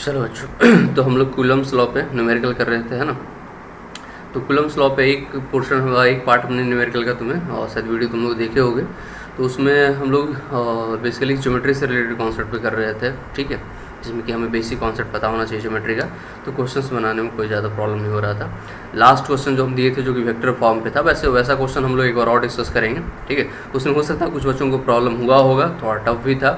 चलो बच्चों तो हम लोग कूलम्स लॉ पे न्यूमेरिकल कर रहे थे, है ना। तो कूलम्स लॉ पे एक पोर्शन हुआ, एक पार्ट हमने न्यूमेरिकल का तुम्हें और शायद वीडियो तुम लोग देखे होंगे। तो उसमें हम लोग बेसिकली ज्योमेट्री से रिलेटेड कॉन्सेप्ट पे कर रहे थे, ठीक है, जिसमें कि हमें बेसिक कॉन्सेप्ट पता होना चाहिए ज्योमेट्री का। तो क्वेश्चंस बनाने में कोई ज़्यादा प्रॉब्लम नहीं हो रहा था। लास्ट क्वेश्चन जो हम दिए थे जो कि वेक्टर फॉर्म पे था, वैसा क्वेश्चन हम लोग एक बार और डिस्कस करेंगे, ठीक है। उसमें हो सकता है कुछ बच्चों को प्रॉब्लम हुआ होगा, थोड़ा टफ भी था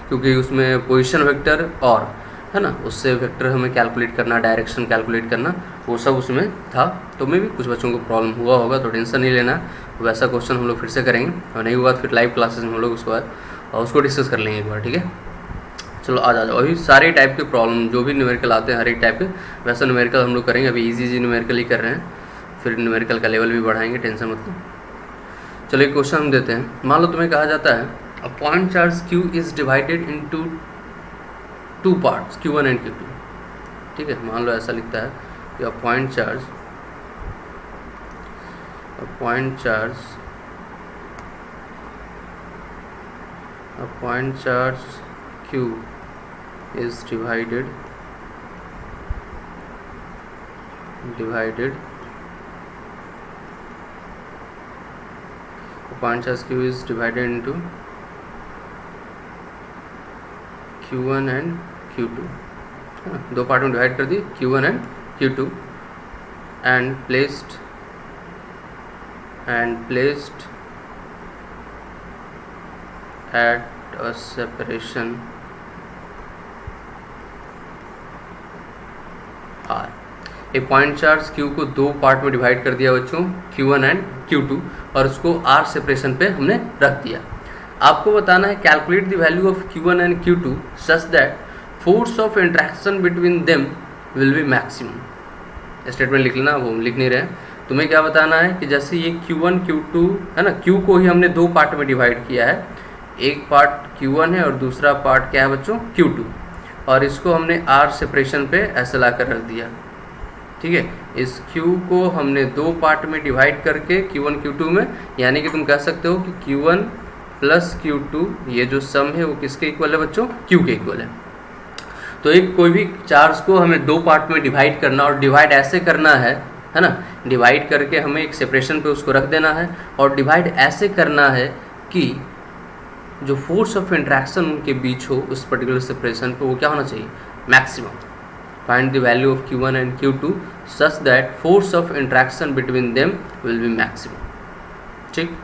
क्योंकि उसमें पोजिशन वेक्टर और, है ना, उससे वेक्टर हमें कैलकुलेट करना, डायरेक्शन कैलकुलेट करना, वो सब उसमें था। तो में भी कुछ बच्चों को प्रॉब्लम हुआ होगा, तो टेंशन नहीं लेना। वैसा क्वेश्चन हम लोग फिर से करेंगे और नहीं हुआ फिर लाइव क्लासेस में हम लोग उसको उसको डिस्कस कर लेंगे एक बार, ठीक है। चलो आ जाओ, अभी सारे टाइप के प्रॉब्लम जो भी न्यूमेरिकल आते हैं हर एक टाइप के वैसा न्यूमेरिकल हम लोग करेंगे। अभी इजी न्यूमेरिकल ही कर रहे हैं, फिर न्यूमेरिकल का लेवल भी बढ़ाएंगे, टेंशन मत लो। चलो एक क्वेश्चन हम देते हैं। मान लो तुम्हें कहा जाता है a point charge Q is divided into two parts Q1 and Q2, ठीक है। मान लो ऐसा लिखता है कि a point charge Q is divided point charge Q is divided into Q1 and Q2, है ना। दो पार्ट में डिवाइड कर दी Q1 and Q2 and placed at a separation R। एक पॉइंट चार्ज Q को दो पार्ट में डिवाइड कर दिया बच्चों, Q1 एंड Q2, और उसको R सेपरेशन पे हमने रख दिया। आपको बताना है calculate the value of Q1 and Q2 such that force of interaction between them will be maximum. Statement लिख लेना, वो लिख नहीं रहे हैं। तुम्हें क्या बताना है कि जैसे ये Q1 Q2 है ना, Q को ही हमने दो पार्ट में डिवाइड किया है, एक पार्ट Q1 है और दूसरा पार्ट क्या है बच्चों, Q2, और इसको हमने R सेपरेशन पे ऐसे ला कर रख दिया, ठीक है। इस Q को हमने दो पार्ट में डिवाइड करके Q1 Q2 में, यानी कि तुम कह सकते हो कि Q1 प्लस Q2 ये जो सम है वो किसके इक्वल है बच्चों, Q के इक्वल है। तो एक कोई भी चार्ज को हमें दो पार्ट में डिवाइड करना, और डिवाइड ऐसे करना है ना, डिवाइड करके हमें एक सेपरेशन पे उसको रख देना है, और डिवाइड ऐसे करना है कि जो फोर्स ऑफ इंट्रैक्शन उनके बीच हो उस पर्टिकुलर सेपरेशन पे वो क्या होना चाहिए, maximum. Find the value of Q1 and Q2 such that force of interaction between them will be maximum, ठीक।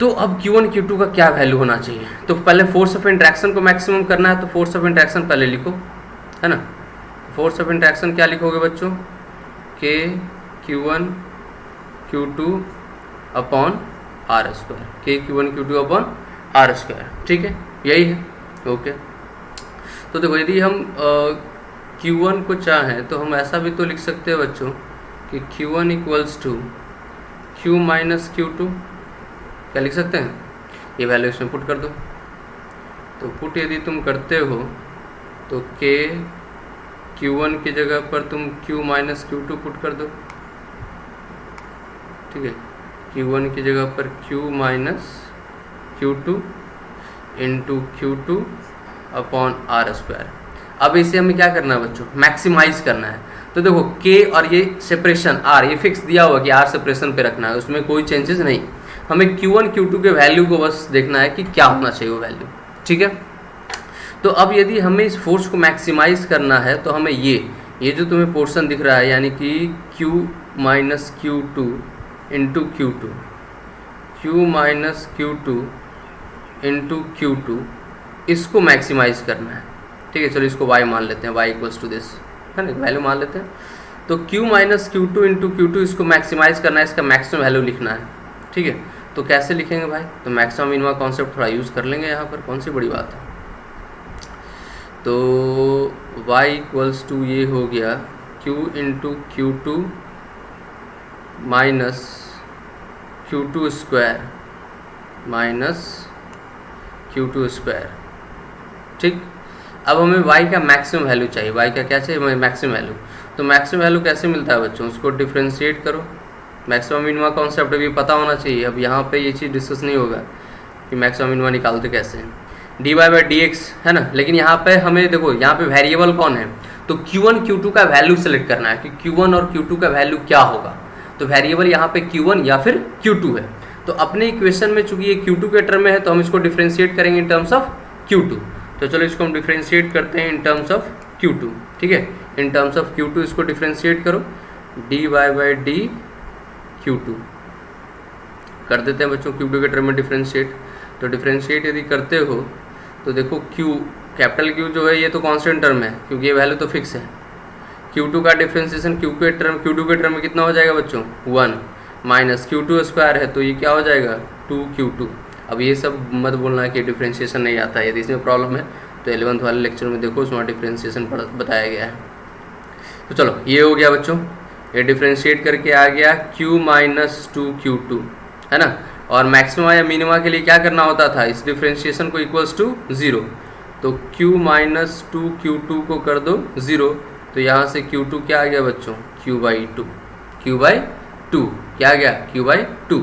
तो अब Q1 Q2 का क्या वैल्यू होना चाहिए, तो पहले फोर्स ऑफ इंट्रैक्शन को मैक्सिमम करना है, तो फोर्स ऑफ इंट्रैक्शन पहले लिखो, है ना। फोर्स ऑफ इंट्रैक्शन क्या लिखोगे बच्चों, K Q1 Q2 upon R square, K Q1 Q2 upon R square, ठीक है, यही है, ओके। तो देखो यदि हम Q1 को चाहें तो हम ऐसा भी तो लिख सकते हैं बच्चों कि Q1 equals to Q minus Q2, क्या लिख सकते हैं, ये वैल्यू इसमें पुट कर दो। तो पुट यदि तुम करते हो तो K Q1 की जगह पर तुम Q माइनस Q2 पुट कर दो, ठीक है। Q1 की जगह पर Q minus Q2 into Q2 upon R square. अब इसे हमें क्या करना है बच्चों, मैक्सिमाइज करना है। तो देखो K और ये सेपरेशन R ये फिक्स दिया हुआ कि R सेपरेशन पे रखना है, उसमें कोई चेंजेस नहीं। हमें Q1 Q2 के वैल्यू को बस देखना है कि क्या होना चाहिए वो वैल्यू, ठीक है। तो अब यदि हमें इस फोर्स को मैक्सिमाइज करना है तो हमें ये जो तुम्हें पोर्शन दिख रहा है, यानी कि Q minus Q2 into Q minus Q2 into Q2, इसको मैक्सिमाइज करना है, ठीक है। चलो इसको y मान लेते हैं, y इक्वल्स टू दिस, है ना, वैल्यू मान लेते हैं। तो Q minus Q2 into Q2 इसको मैक्सिमाइज करना है, इसका मैक्सिमम वैल्यू लिखना है, ठीक है। तो कैसे लिखेंगे भाई, तो मैक्सिमम मिनिमम कॉन्सेप्ट थोड़ा यूज़ कर लेंगे यहाँ पर, कौन सी बड़ी बात है। तो y इक्वल्स टू ये हो गया Q into Q2 minus Q2 square minus Q2 square, ठीक। अब हमें y का मैक्सिमम वैल्यू चाहिए, y का क्या चाहिए, हमें मैक्सिमम वैल्यू। तो मैक्सिमम वैल्यू कैसे मिलता है बच्चों, उसको डिफ्रेंशिएट करो। मैक्सिमम मिनिमा कॉन्सेप्ट भी पता होना चाहिए। अब यहाँ पे ये चीज़ डिस्कस नहीं होगा कि मैक्सिमम मिनिमा निकालते कैसे हैं। dy/dx है ना। लेकिन यहाँ पे हमें देखो, यहाँ पे वेरिएबल कौन है, तो Q1 Q2 का वैल्यू सेलेक्ट करना है कि Q1 और Q2 का वैल्यू क्या होगा। तो वेरिएबल यहाँ पे Q1 या फिर Q2 है। तो अपने इक्वेशन में चूंकि ये Q2 के टर्म में है तो हम इसको डिफ्रेंशिएट करेंगे इन टर्म्स ऑफ Q2। तो चलो इसको हम डिफ्रेंशिएट करते हैं इन टर्म्स ऑफ Q2, ठीक है। इन टर्म्स ऑफ Q2 इसको डिफ्रेंशिएट करो, dy/d Q2 कर देते हैं बच्चों, Q2 के टर्म में डिफ्रेंशिएट। तो डिफ्रेंशिएट यदि करते हो तो देखो Q, कैपिटल Q जो है ये तो कांस्टेंट टर्म है क्योंकि ये वैल्यू तो फिक्स है। Q2 का डिफ्रेंशिएशन Q2 के टर्म में कितना हो जाएगा बच्चों, 1 माइनस Q2 स्क्वायर है तो ये क्या हो जाएगा 2Q2। अब ये सब मत बोलना है कि डिफ्रेंशिएशन नहीं आता है, यदि इसमें प्रॉब्लम है तो 11th वाले लेक्चर में देखो, उसमें डिफ्रेंशिएशन बताया गया है। तो चलो ये हो गया बच्चों, ये डिफ्रेंशिएट करके आ गया Q माइनस 2Q2 है ना। और मैक्सिमा या मिनिमा के लिए क्या करना होता था, इस डिफ्रेंशिएशन को इक्वल्स टू 0। तो Q माइनस 2Q2 को कर दो 0, तो यहाँ से Q2 क्या आ गया बच्चों, Q/2। Q/2 क्या आ गया, Q/2।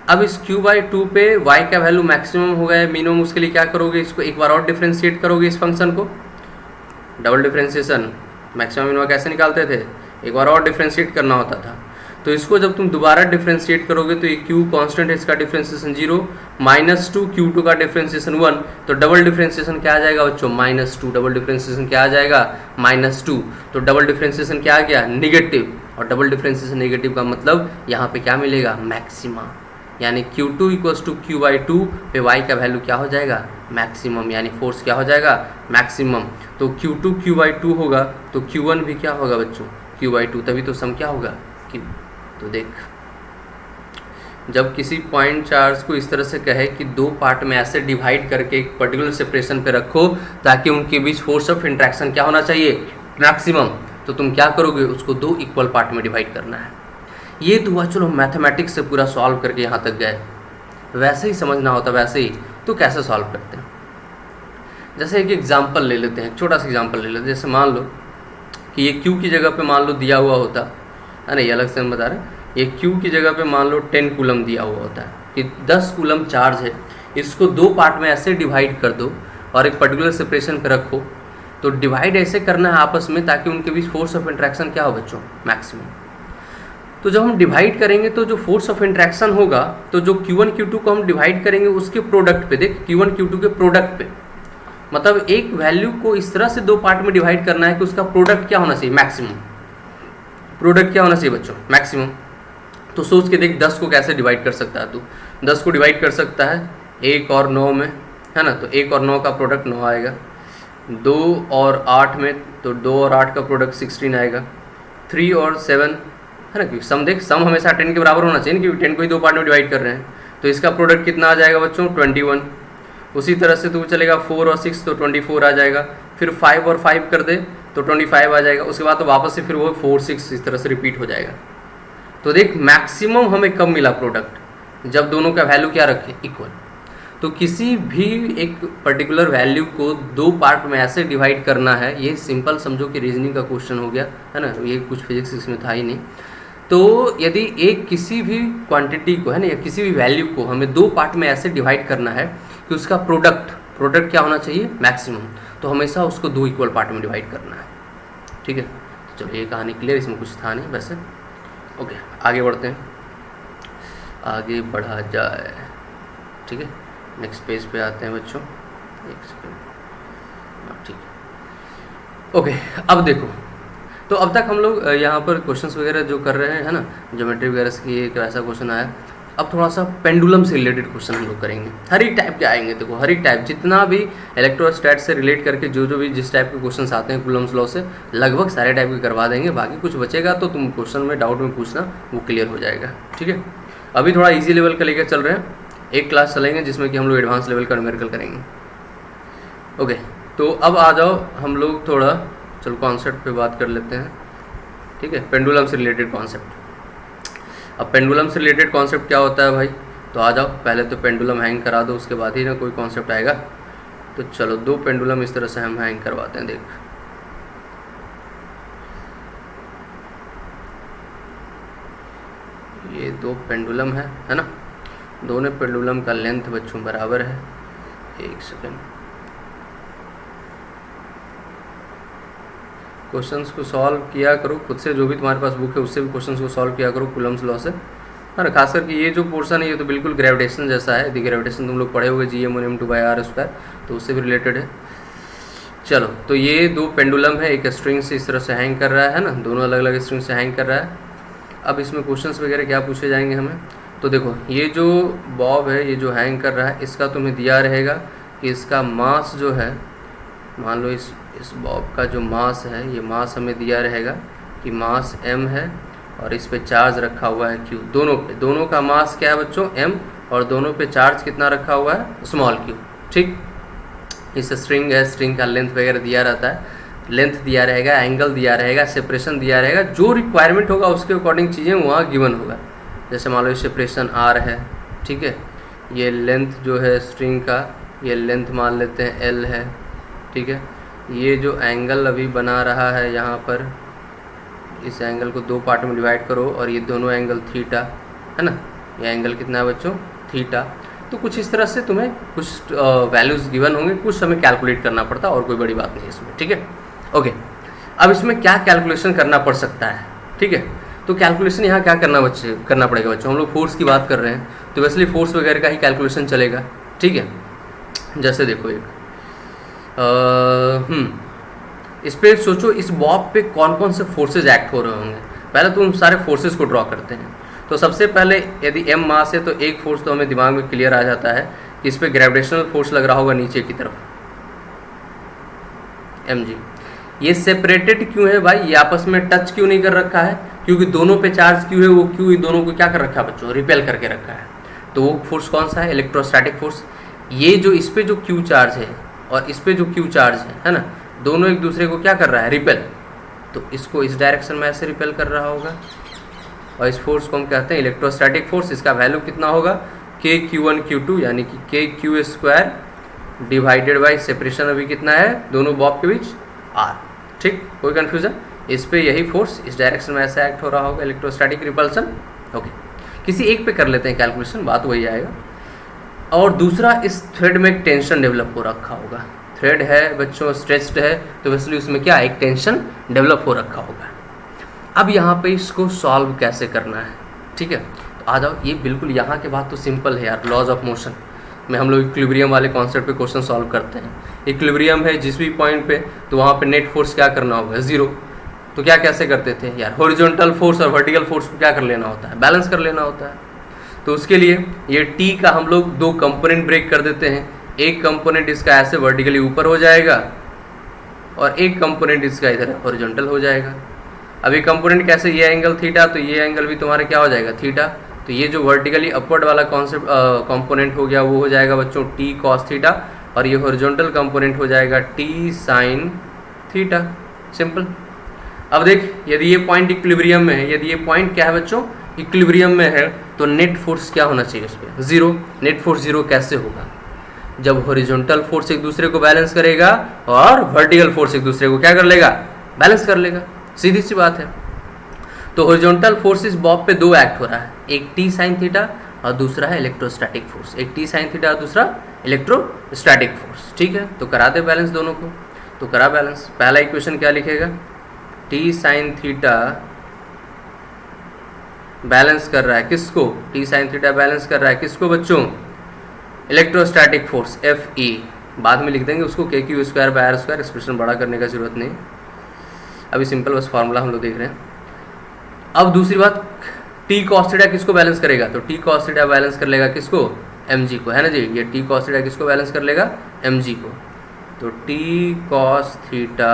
अब इस Q/2 पे y का वैल्यू मैक्सिमम हो गया है, मिनिमम, उसके लिए क्या करोगे, इसको एक बार और डिफ्रेंशिएट करोगे इस फंक्शन को। डबल डिफ्रेंशिएशन मैक्सिमम मिनिमम कैसे निकालते थे, एक बार और डिफ्रेंशिएट करना होता था। तो इसको जब तुम दोबारा डिफ्रेंशिएट करोगे तो ये Q कांस्टेंट है, इसका डिफ्रेंशिएशन 0, माइनस 2 Q2 का डिफ्रेंशिएशन 1, तो डबल डिफ्रेंशिएशन क्या आ जाएगा बच्चों, -2। डबल डिफ्रेंशिएशन क्या आ जाएगा, -2। तो डबल डिफ्रेंशिएशन क्या आ गया, नेगेटिव। और डबल डिफ्रेंशिएशन नेगेटिव का मतलब यहाँ पे क्या मिलेगा, मैक्सिमा। यानी Q2 इक्वल्स टू Q/2 पे y का वैल्यू क्या हो जाएगा, मैक्सिमम, यानी फोर्स क्या हो जाएगा, मैक्सिमम। तो Q2 Q/2 होगा तो Q1 भी क्या होगा बच्चों, Q/2, तभी तो सम क्या होगा, Q। तो देख, जब किसी पॉइंट चार्ज को इस तरह से कहे कि दो पार्ट में ऐसे डिवाइड करके एक पर्टिकुलर सेपरेशन पे रखो ताकि उनके बीच फोर्स ऑफ इंट्रैक्शन क्या होना चाहिए, मैक्सिमम, तो तुम क्या करोगे, उसको दो इक्वल पार्ट में डिवाइड करना है। ये तो हुआ, चलो मैथमेटिक्स से पूरा सॉल्व करके यहाँ तक गए, वैसे ही समझना होता, वैसे ही तो कैसे सॉल्व करते हैं। जैसे एक एग्जांपल ले लेते हैं, छोटा सा एग्जांपल ले लेते हैं। जैसे मान लो कि ये Q की जगह पे मान लो दिया हुआ होता है ना, ये अलग से हम बता रहे हैं, ये Q की जगह पे मान लो 10 कूलम दिया हुआ होता है कि 10 कूलम चार्ज है, इसको दो पार्ट में ऐसे डिवाइड कर दो और एक पर्टिकुलर सेपरेशन पे रखो। तो डिवाइड ऐसे करना है आपस में ताकि उनके बीच फोर्स ऑफ इंट्रैक्शन क्या हो बच्चों, मैक्सिमम। तो जब हम डिवाइड करेंगे तो जो फोर्स ऑफ इंट्रैक्शन होगा, तो जो Q1 Q2 को हम डिवाइड करेंगे उसके प्रोडक्ट पे, देख Q1 Q2 के प्रोडक्ट पे, मतलब एक वैल्यू को इस तरह से दो पार्ट में डिवाइड करना है कि उसका प्रोडक्ट क्या होना चाहिए, मैक्सिमम। प्रोडक्ट क्या होना चाहिए बच्चों, मैक्सिमम। तो सोच के देख 10 को कैसे डिवाइड कर सकता है तू, 10 को डिवाइड कर सकता है 1 और 9 में, है ना। तो 1 और 9 का प्रोडक्ट 9 आएगा, 2 और 8 में, तो 2 और 8 का प्रोडक्ट 16 आएगा, 3 और 7, है ना, क्योंकि सम देख, सम हमेशा 10 के बराबर होना चाहिए, क्योंकि 10 को ही दो पार्ट में डिवाइड कर रहे हैं। तो इसका प्रोडक्ट कितना आ जाएगा बच्चों, 21। उसी तरह से तू चलेगा 4 और 6, तो 24 आ जाएगा। फिर 5 और 5 कर दे तो 25 आ जाएगा। उसके बाद तो वापस से फिर वो 4 6 इस तरह से रिपीट हो जाएगा। तो देख मैक्सिमम हमें कब मिला प्रोडक्ट, जब दोनों का वैल्यू क्या रखे, इक्वल। तो किसी भी एक पर्टिकुलर वैल्यू को दो पार्ट में ऐसे डिवाइड करना है, ये सिंपल समझो कि रीजनिंग का क्वेश्चन हो गया, है ना, ये कुछ फिजिक्स इसमें था ही नहीं। तो यदि एक किसी भी क्वांटिटी को, है ना, या किसी भी वैल्यू को हमें दो पार्ट में ऐसे डिवाइड करना है कि उसका प्रोडक्ट क्या होना चाहिए, मैक्सिमम, तो हमेशा उसको दो इक्वल पार्ट में डिवाइड करना है, ठीक है। तो चलो ये कहानी क्लियर, इसमें कुछ था नहीं वैसे। ओके, आगे बढ़ते हैं, आगे बढ़ा जाए, ठीक है। नेक्स्ट पेज पे आते हैं बच्चों, एक सेकेंड, ठीक है। ओके, अब देखो, तो अब तक हम लोग यहाँ पर क्वेश्चंस वगैरह जो कर रहे हैं, है ना, ज्योमेट्री वगैरह से एक ऐसा क्वेश्चन आया। अब थोड़ा सा पेंडुलम से रिलेटेड क्वेश्चन हम लोग करेंगे। हर एक टाइप के आएंगे, देखो हर एक टाइप, जितना भी इलेक्ट्रोस्टैट से रिलेट करके जो भी जिस टाइप के क्वेश्चंस आते हैं कूलम्स लॉ से, लगभग सारे टाइप के करवा देंगे। बाकी कुछ बचेगा तो तुम क्वेश्चन में डाउट में पूछना, वो क्लियर हो जाएगा, ठीक है। अभी थोड़ा ईजी लेवल का लेकर चल रहे हैं, एक क्लास चलेंगे जिसमें कि हम लोग एडवांस लेवल का न्यूमेरिकल करेंगे। ओके, तो अब आ जाओ हम लोग थोड़ा, चलो कॉन्सेप्ट पे बात कर लेते हैं, ठीक है। पेंडुलम से रिलेटेड कॉन्सेप्ट। अब पेंडुलम से रिलेटेड कॉन्सेप्ट क्या होता है भाई, तो आ जाओ, पहले तो पेंडुलम हैंग करा दो, उसके बाद ही ना कोई कॉन्सेप्ट आएगा। तो चलो दो पेंडुलम इस तरह से हम हैंग करवाते हैं, देख। ये दो पेंडुलम है ना, दोनों पेंडुलम का लेंथ बच्चों बराबर है। एक सेकेंड, क्वेश्चंस को सॉल्व किया करो खुद से, जो भी तुम्हारे पास बुक है उससे भी क्वेश्चंस को सॉल्व किया करो कूलम्स लॉ से, है ना। खास करके ये जो पोर्शन है ये तो बिल्कुल ग्रेविटेशन जैसा है, यदि ग्रेविटेशन तुम लोग पढ़े होगे Gm1m2/r², तो उससे भी रिलेटेड है। चलो, तो ये दो पेंडुलम है, एक स्ट्रिंग से इस तरह से हैंग कर रहा है ना, दोनों अलग अलग स्ट्रिंग से हैंग कर रहा है। अब इसमें क्वेश्चंस वगैरह क्या पूछे जाएंगे हमें, तो देखो ये जो बॉब है, ये जो हैंग कर रहा है, इसका तुम्हें दिया रहेगा कि इसका मास जो है, मान लो इस बॉब का जो मास है, ये मास हमें दिया रहेगा कि मास m है और इस पे चार्ज रखा हुआ है q। दोनों का मास क्या है बच्चों, m, और दोनों पे चार्ज कितना रखा हुआ है, स्मॉल q। ठीक, इस स्ट्रिंग है, स्ट्रिंग का लेंथ वगैरह दिया रहता है, लेंथ दिया रहेगा, एंगल दिया रहेगा, सेपरेशन दिया रहेगा, जो रिक्वायरमेंट होगा उसके अकॉर्डिंग चीज़ें वहाँ गिवन होगा। जैसे मान लो सेपरेशन r है, ठीक है, ये लेंथ जो है स्ट्रिंग का, ये लेंथ मान लेते हैं l है, ठीक है। ये जो एंगल अभी बना रहा है यहाँ पर, इस एंगल को दो पार्ट में डिवाइड करो और ये दोनों एंगल थीटा है ना, ये एंगल कितना है बच्चों, थीटा। तो कुछ इस तरह से तुम्हें कुछ वैल्यूज़ गिवन होंगे, कुछ हमें कैलकुलेट करना पड़ता है, और कोई बड़ी बात नहीं है इसमें, ठीक है। ओके, अब इसमें क्या कैलकुलेशन करना पड़ सकता है, ठीक है। तो कैलकुलेशन यहाँ क्या करना पड़ेगा बच्चों, हम लोग फोर्स की बात कर रहे हैं तो वैसे फोर्स वगैरह का ही कैलकुलेशन चलेगा, ठीक है। जैसे देखो एक इस पे सोचो, इस बॉब पे कौन कौन से फोर्सेज एक्ट हो रहे होंगे। पहले तो उन सारे फोर्सेज को ड्रॉ करते हैं। तो सबसे पहले यदि m मास है तो एक फोर्स तो हमें दिमाग में क्लियर आ जाता है कि इस पे ग्रेविटेशनल फोर्स लग रहा होगा नीचे की तरफ, mg। ये सेपरेटेड क्यों है भाई, ये आपस में टच क्यों नहीं कर रखा है, क्योंकि दोनों पे चार्ज क्यों है, वो क्यों दोनों को क्या कर रखा है बच्चों, रिपेल करके रखा है। तो वो फोर्स कौन सा है, इलेक्ट्रोस्टैटिक फोर्स। ये जो इस पे जो क्यू चार्ज है और इस पे जो क्यू चार्ज है ना, दोनों एक दूसरे को क्या कर रहा है, रिपेल। तो इसको इस डायरेक्शन में ऐसे रिपेल कर रहा होगा, और इस फोर्स को हम कहते हैं इलेक्ट्रोस्टैटिक फोर्स। इसका वैल्यू कितना होगा, KQ1Q2, यानी कि KQ² डिवाइडेड बाई सेपरेशन अभी कितना है दोनों बॉब के बीच, R। ठीक, कोई कन्फ्यूजन, इस पे यही फोर्स इस डायरेक्शन में ऐसा एक्ट हो रहा होगा, इलेक्ट्रोस्टैटिक रिपल्सन। ओके, किसी एक पे कर लेते हैं कैलकुलेशन, बात वही आएगा। और दूसरा, इस थ्रेड में एक टेंशन डेवलप हो रखा होगा। थ्रेड है बच्चों, स्ट्रेच्ड है, तो वैसे उसमें क्या एक टेंशन डेवलप हो रखा होगा। अब यहाँ पे इसको सॉल्व कैसे करना है, ठीक है। तो आ जाओ, ये बिल्कुल यहाँ के बाद तो सिंपल है यार, लॉज ऑफ मोशन में हम लोग इक्विलिब्रियम वाले कॉन्सेप्ट पे क्वेश्चन सॉल्व करते हैं। इक्विलिब्रियम है जिस भी पॉइंट पे, तो वहाँ पे नेट फोर्स क्या करना होगा, 0। तो क्या कैसे करते थे यार, हॉरिजॉन्टल फोर्स और वर्टिकल फोर्स को क्या कर लेना होता है, बैलेंस कर लेना होता है। तो उसके लिए ये टी का हम लोग दो कंपोनेंट ब्रेक कर देते हैं। एक कंपोनेंट इसका ऐसे वर्टिकली ऊपर हो जाएगा और एक कंपोनेंट इसका इधर हॉरिजॉन्टल हो जाएगा। अब ये कंपोनेंट कैसे, ये एंगल थीटा, तो ये एंगल भी तुम्हारा क्या हो जाएगा, थीटा। तो ये जो वर्टिकली अपवर्ड वाला कॉन्सेप्ट कंपोनेंट हो गया, वो हो जाएगा बच्चों टी कॉस थीटा, और ये हॉरिजॉन्टल कंपोनेंट हो जाएगा टी साइन थीटा। सिंपल। अब देख, यदि ये पॉइंट इक्विलिब्रियम में है, यदि ये पॉइंट क्या है बच्चों, इक्विलिब्रियम में है, तो नेट फोर्स क्या होना चाहिए उस पर, 0। नेट फोर्स 0 कैसे होगा, जब हॉरिजॉन्टल फोर्स एक दूसरे को बैलेंस करेगा और वर्टिकल फोर्स एक दूसरे को क्या कर लेगा, बैलेंस कर लेगा। सीधी सी बात है। तो हॉरिजॉन्टल फोर्स इस बॉब पे दो एक्ट हो रहा है, एक टी साइन थीटा और दूसरा है इलेक्ट्रोस्टैटिक फोर्स। एक टी साइन थीटा और दूसरा इलेक्ट्रोस्टैटिक फोर्स, ठीक है। तो करा दे बैलेंस दोनों को, तो करा बैलेंस। पहला इक्वेशन क्या लिखेगा, टी साइन थीटा बैलेंस कर रहा है किसको, टी साइन थीटा बैलेंस कर रहा है किसको बच्चों, इलेक्ट्रोस्टैटिक फोर्स Fe। बाद में लिख देंगे उसको KQ²/R², एक्सप्रेशन बड़ा करने का जरूरत नहीं, अभी सिंपल बस फार्मूला हम लोग देख रहे हैं। अब दूसरी बात, टी कॉस थीटा किसको बैलेंस करेगा, तो टी कॉस थीटा बैलेंस कर लेगा किसको, mg को, है ना जी। ये टी कॉस थीटा किसको बैलेंस कर लेगा, mg को। तो टी कॉस थीटा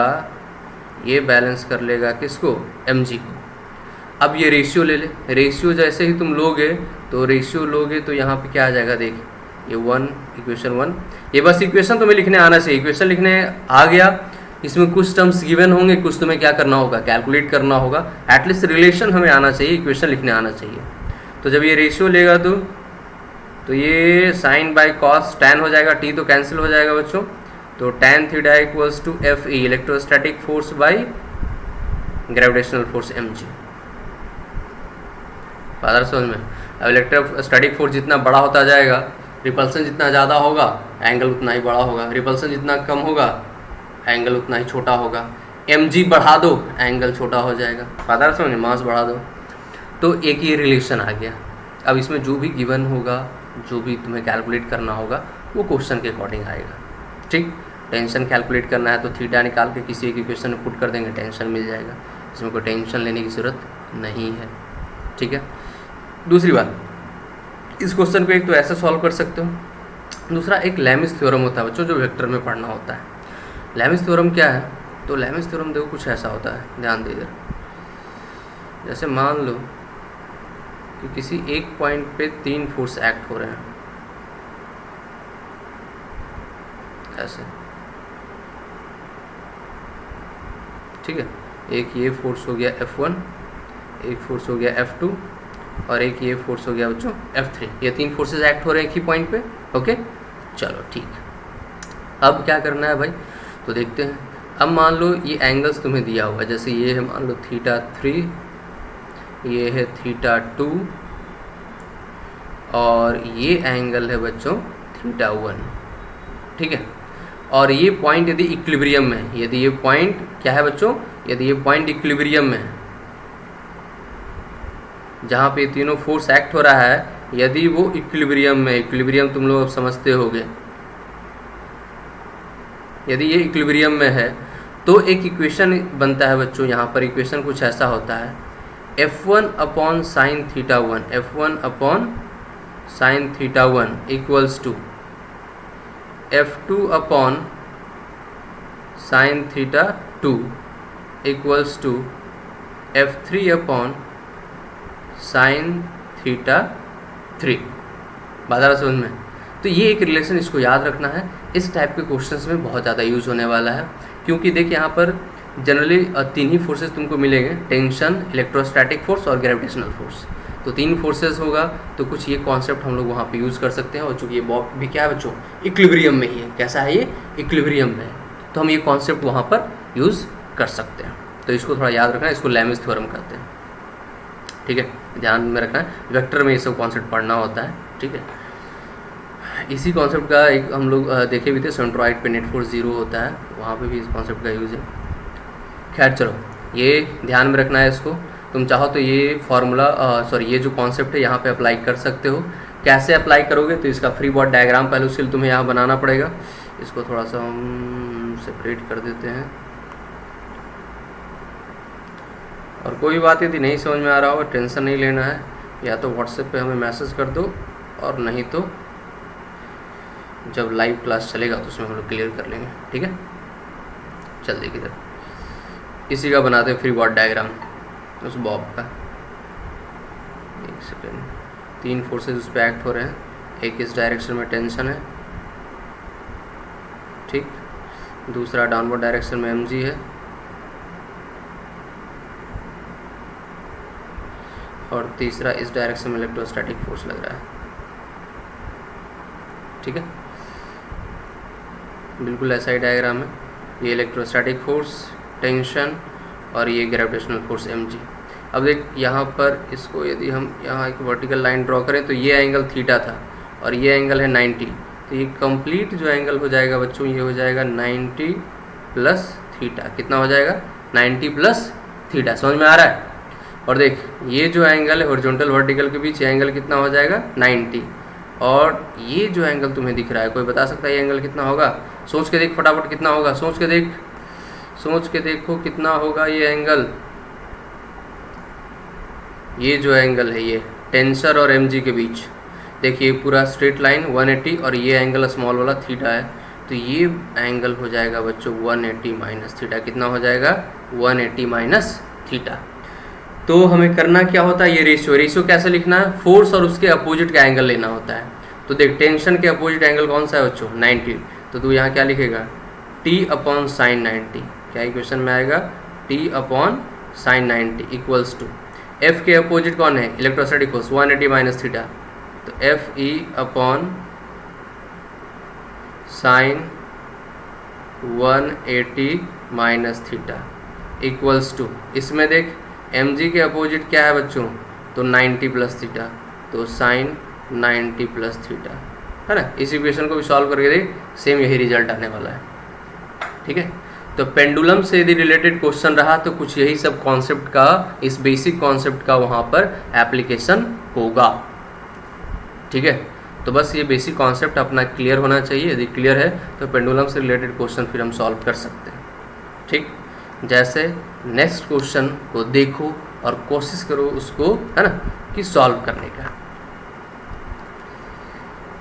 ये बैलेंस कर लेगा किसको, mg को। अब ये रेशियो ले ले, रेशियो जैसे ही तुम लोगे तो रेशियो लोगे तो यहाँ पे क्या आ जाएगा, देख ये 1, इक्वेशन 1। ये बस इक्वेशन तुम्हें लिखने आना चाहिए, इक्वेशन लिखने आ गया, इसमें कुछ टर्म्स गिवन होंगे, कुछ तुम्हें क्या करना होगा, कैलकुलेट करना होगा। एटलीस्ट रिलेशन हमें आना चाहिए, इक्वेशन लिखने आना चाहिए। तो जब ये रेशियो लेगा तो ये साइन बाई कॉस टैन हो जाएगा, टी तो कैंसिल हो जाएगा बच्चों। तो tan theta equals to Fe, electrostatic force by gravitational force mg। बात समझ में। अब इलेक्ट्रोस्टैटिक फोर्स जितना बड़ा होता जाएगा, रिपल्सन जितना ज़्यादा होगा, एंगल उतना ही बड़ा होगा। रिपल्सन जितना कम होगा, एंगल उतना ही छोटा होगा। mg बढ़ा दो एंगल छोटा हो जाएगा, पता है समझ, मास बढ़ा दो, तो एक ये रिलेशन आ गया। अब इसमें जो भी गिवन होगा, जो भी तुम्हें कैलकुलेट करना होगा वो क्वेश्चन के अकॉर्डिंग आएगा। ठीक, टेंशन कैलकुलेट करना है तो थीटा निकाल के किसी एक इक्वेशन में पुट कर देंगे, टेंशन मिल जाएगा, इसमें कोई टेंशन लेने की ज़रूरत नहीं है। ठीक है, दूसरी बात, इस क्वेश्चन को एक तो ऐसे सॉल्व कर सकते हो, दूसरा एक लैमिस थ्योरम होता है बच्चों जो वेक्टर में पढ़ना होता है। लैमिस थ्योरम क्या है, तो लैमिस थ्योरम देखो कुछ ऐसा होता है, ध्यान दीजिए। जैसे मान लो कि किसी एक पॉइंट पे 3 फोर्स एक्ट हो रहे हैं, ऐसे, ठीक है, एक ये फोर्स हो गया F1, एक फोर्स हो गया F2 और एक ये फोर्स हो गया बच्चों F3। ये 3 फोर्सेस एक्ट हो रहे हैं एक ही पॉइंट पे। ओके, चलो ठीक, अब क्या करना है भाई, तो देखते हैं। अब मान लो ये एंगल्स तुम्हें दिया हुआ है, जैसे ये है मान लो θ3, ये है θ2 और ये एंगल है बच्चों θ1। ठीक है, और ये पॉइंट यदि इक्विलिब्रियम में है, यदि ये पॉइंट क्या है बच्चों, यदि ये पॉइंट इक्विलिब्रियम में है, जहाँ पे तीनों फोर्स एक्ट हो रहा है, यदि वो इक्विलिब्रियम में, इक्विलिब्रियम तुम लोग अब समझते होगे, यदि ये इक्विलिब्रियम में है तो एक इक्वेशन बनता है बच्चों, यहाँ पर इक्वेशन कुछ ऐसा होता है, F1 upon sine θ1, F1 upon sine θ1 equals to F2 upon sine θ2 equals to F3 upon sine θ3। बात आ रहा समझ में? तो ये एक रिलेशन, इसको याद रखना है, इस टाइप के क्वेश्चंस में बहुत ज़्यादा यूज़ होने वाला है, क्योंकि देखिए यहाँ पर जनरली 3 ही फोर्सेस तुमको मिलेंगे, टेंशन, इलेक्ट्रोस्टैटिक फोर्स और ग्रेविटेशनल फोर्स। तो 3 फोर्सेस होगा तो कुछ ये कॉन्सेप्ट हम लोग वहाँ पे यूज़ कर सकते हैं। और चूँकि ये बॉब भी क्या है बच्चों, इक्विलिब्रियम में ही है। कैसा है ये? इक्विलिब्रियम में है, तो हम ये कॉन्सेप्ट वहाँ पर यूज़ कर सकते हैं। तो इसको थोड़ा याद रखना है, इसको लैमिस थ्योरम कहते हैं। ठीक है, ध्यान में रखना है, वेक्टर में ये सब कॉन्सेप्ट पढ़ना होता है। ठीक है, इसी कॉन्सेप्ट का एक हम लोग देखे भी थे, सेंट्रॉइड पे नेट फोर्स 0 होता है, वहाँ पे भी इस कॉन्सेप्ट का यूज़ है। खैर चलो, ये ध्यान में रखना है इसको। तुम चाहो तो ये फार्मूला ये जो कॉन्सेप्ट है यहाँ पे अप्लाई कर सकते हो। कैसे अप्लाई करोगे, तो इसका फ्री बॉडी डायग्राम पहले उसके लिए तुम्हें यहाँ बनाना पड़ेगा। इसको थोड़ा सा हम सेपरेट कर देते हैं। और कोई बात यदि नहीं समझ में आ रहा हो, टेंशन नहीं लेना है, या तो व्हाट्सएप पे हमें मैसेज कर दो, और नहीं तो जब लाइव क्लास चलेगा तो उसमें हम लोग क्लियर कर लेंगे। ठीक है, चल देखिए इधर, इसी का बनाते हैं फ्री बॉडी डायग्राम, उस बॉब का। एक सेकेंड, 3 फोर्सेस उस पर एक्ट हो रहे हैं, एक इस डायरेक्शन में टेंशन है, ठीक, दूसरा डाउनवर्ड डायरेक्शन में mg है, और तीसरा इस डायरेक्शन में इलेक्ट्रोस्टैटिक फोर्स लग रहा है। ठीक है, बिल्कुल ऐसा ही डायग्राम है। ये इलेक्ट्रोस्टैटिक फोर्स, टेंशन, और ये ग्रेविटेशनल फोर्स mg। अब देख यहाँ पर इसको यदि हम यहाँ एक वर्टिकल लाइन ड्रॉ करें तो ये एंगल थीटा था और ये एंगल है 90, तो ये कंप्लीट जो एंगल हो जाएगा बच्चों, ये हो जाएगा 90 प्लस थीटा। कितना हो जाएगा? 90 प्लस थीटा। समझ में आ रहा है? और देख ये जो एंगल है हॉरिजॉन्टल वर्टिकल के बीच, ये एंगल कितना हो जाएगा? 90। और ये जो एंगल तुम्हें दिख रहा है, कोई बता सकता है ये एंगल कितना होगा? सोच के देख फटाफट, कितना होगा? सोच के देख, सोच के देखो कितना होगा ये एंगल। ये जो एंगल है ये टेंसर और mg के बीच, देखिए पूरा स्ट्रेट लाइन 180, और ये एंगल स्मॉल वाला थीटा है, तो ये एंगल हो जाएगा बच्चों 180 माइनस थीटा। कितना हो जाएगा? 180 माइनस थीटा। तो हमें करना क्या होता है, ये रेशियो कैसे लिखना है? फोर्स और उसके अपोजिट का एंगल लेना होता है। तो देख टेंशन के अपोजिट एंगल कौन सा है बच्चों? 90। तो तू यहाँ क्या लिखेगा? t upon sine 90। क्या इक्वेशन में आएगा? t upon sine 90 equals to f के अपोजिट कौन है? इलेक्ट्रोस्टैटिक फोर्स 180 माइनस थीटा, तो F E upon sine 180 minus theta equals to, इसमें देख mg के अपोजिट क्या है बच्चों? तो 90 प्लस थीटा, तो साइन 90 प्लस थीटा, है ना। इस इक्वेशन को भी सॉल्व करके देख, सेम यही रिजल्ट आने वाला है। ठीक है, तो पेंडुलम से यदि रिलेटेड क्वेश्चन रहा तो कुछ यही सब कॉन्सेप्ट का, इस बेसिक कॉन्सेप्ट का वहाँ पर एप्लीकेशन होगा। ठीक है, तो बस ये बेसिक कॉन्सेप्ट अपना क्लियर होना चाहिए। यदि क्लियर है तो पेंडुलम से रिलेटेड क्वेश्चन फिर हम सॉल्व कर सकते हैं। ठीक, जैसे नेक्स्ट क्वेश्चन को देखो और कोशिश करो उसको, है ना, कि सॉल्व करने का।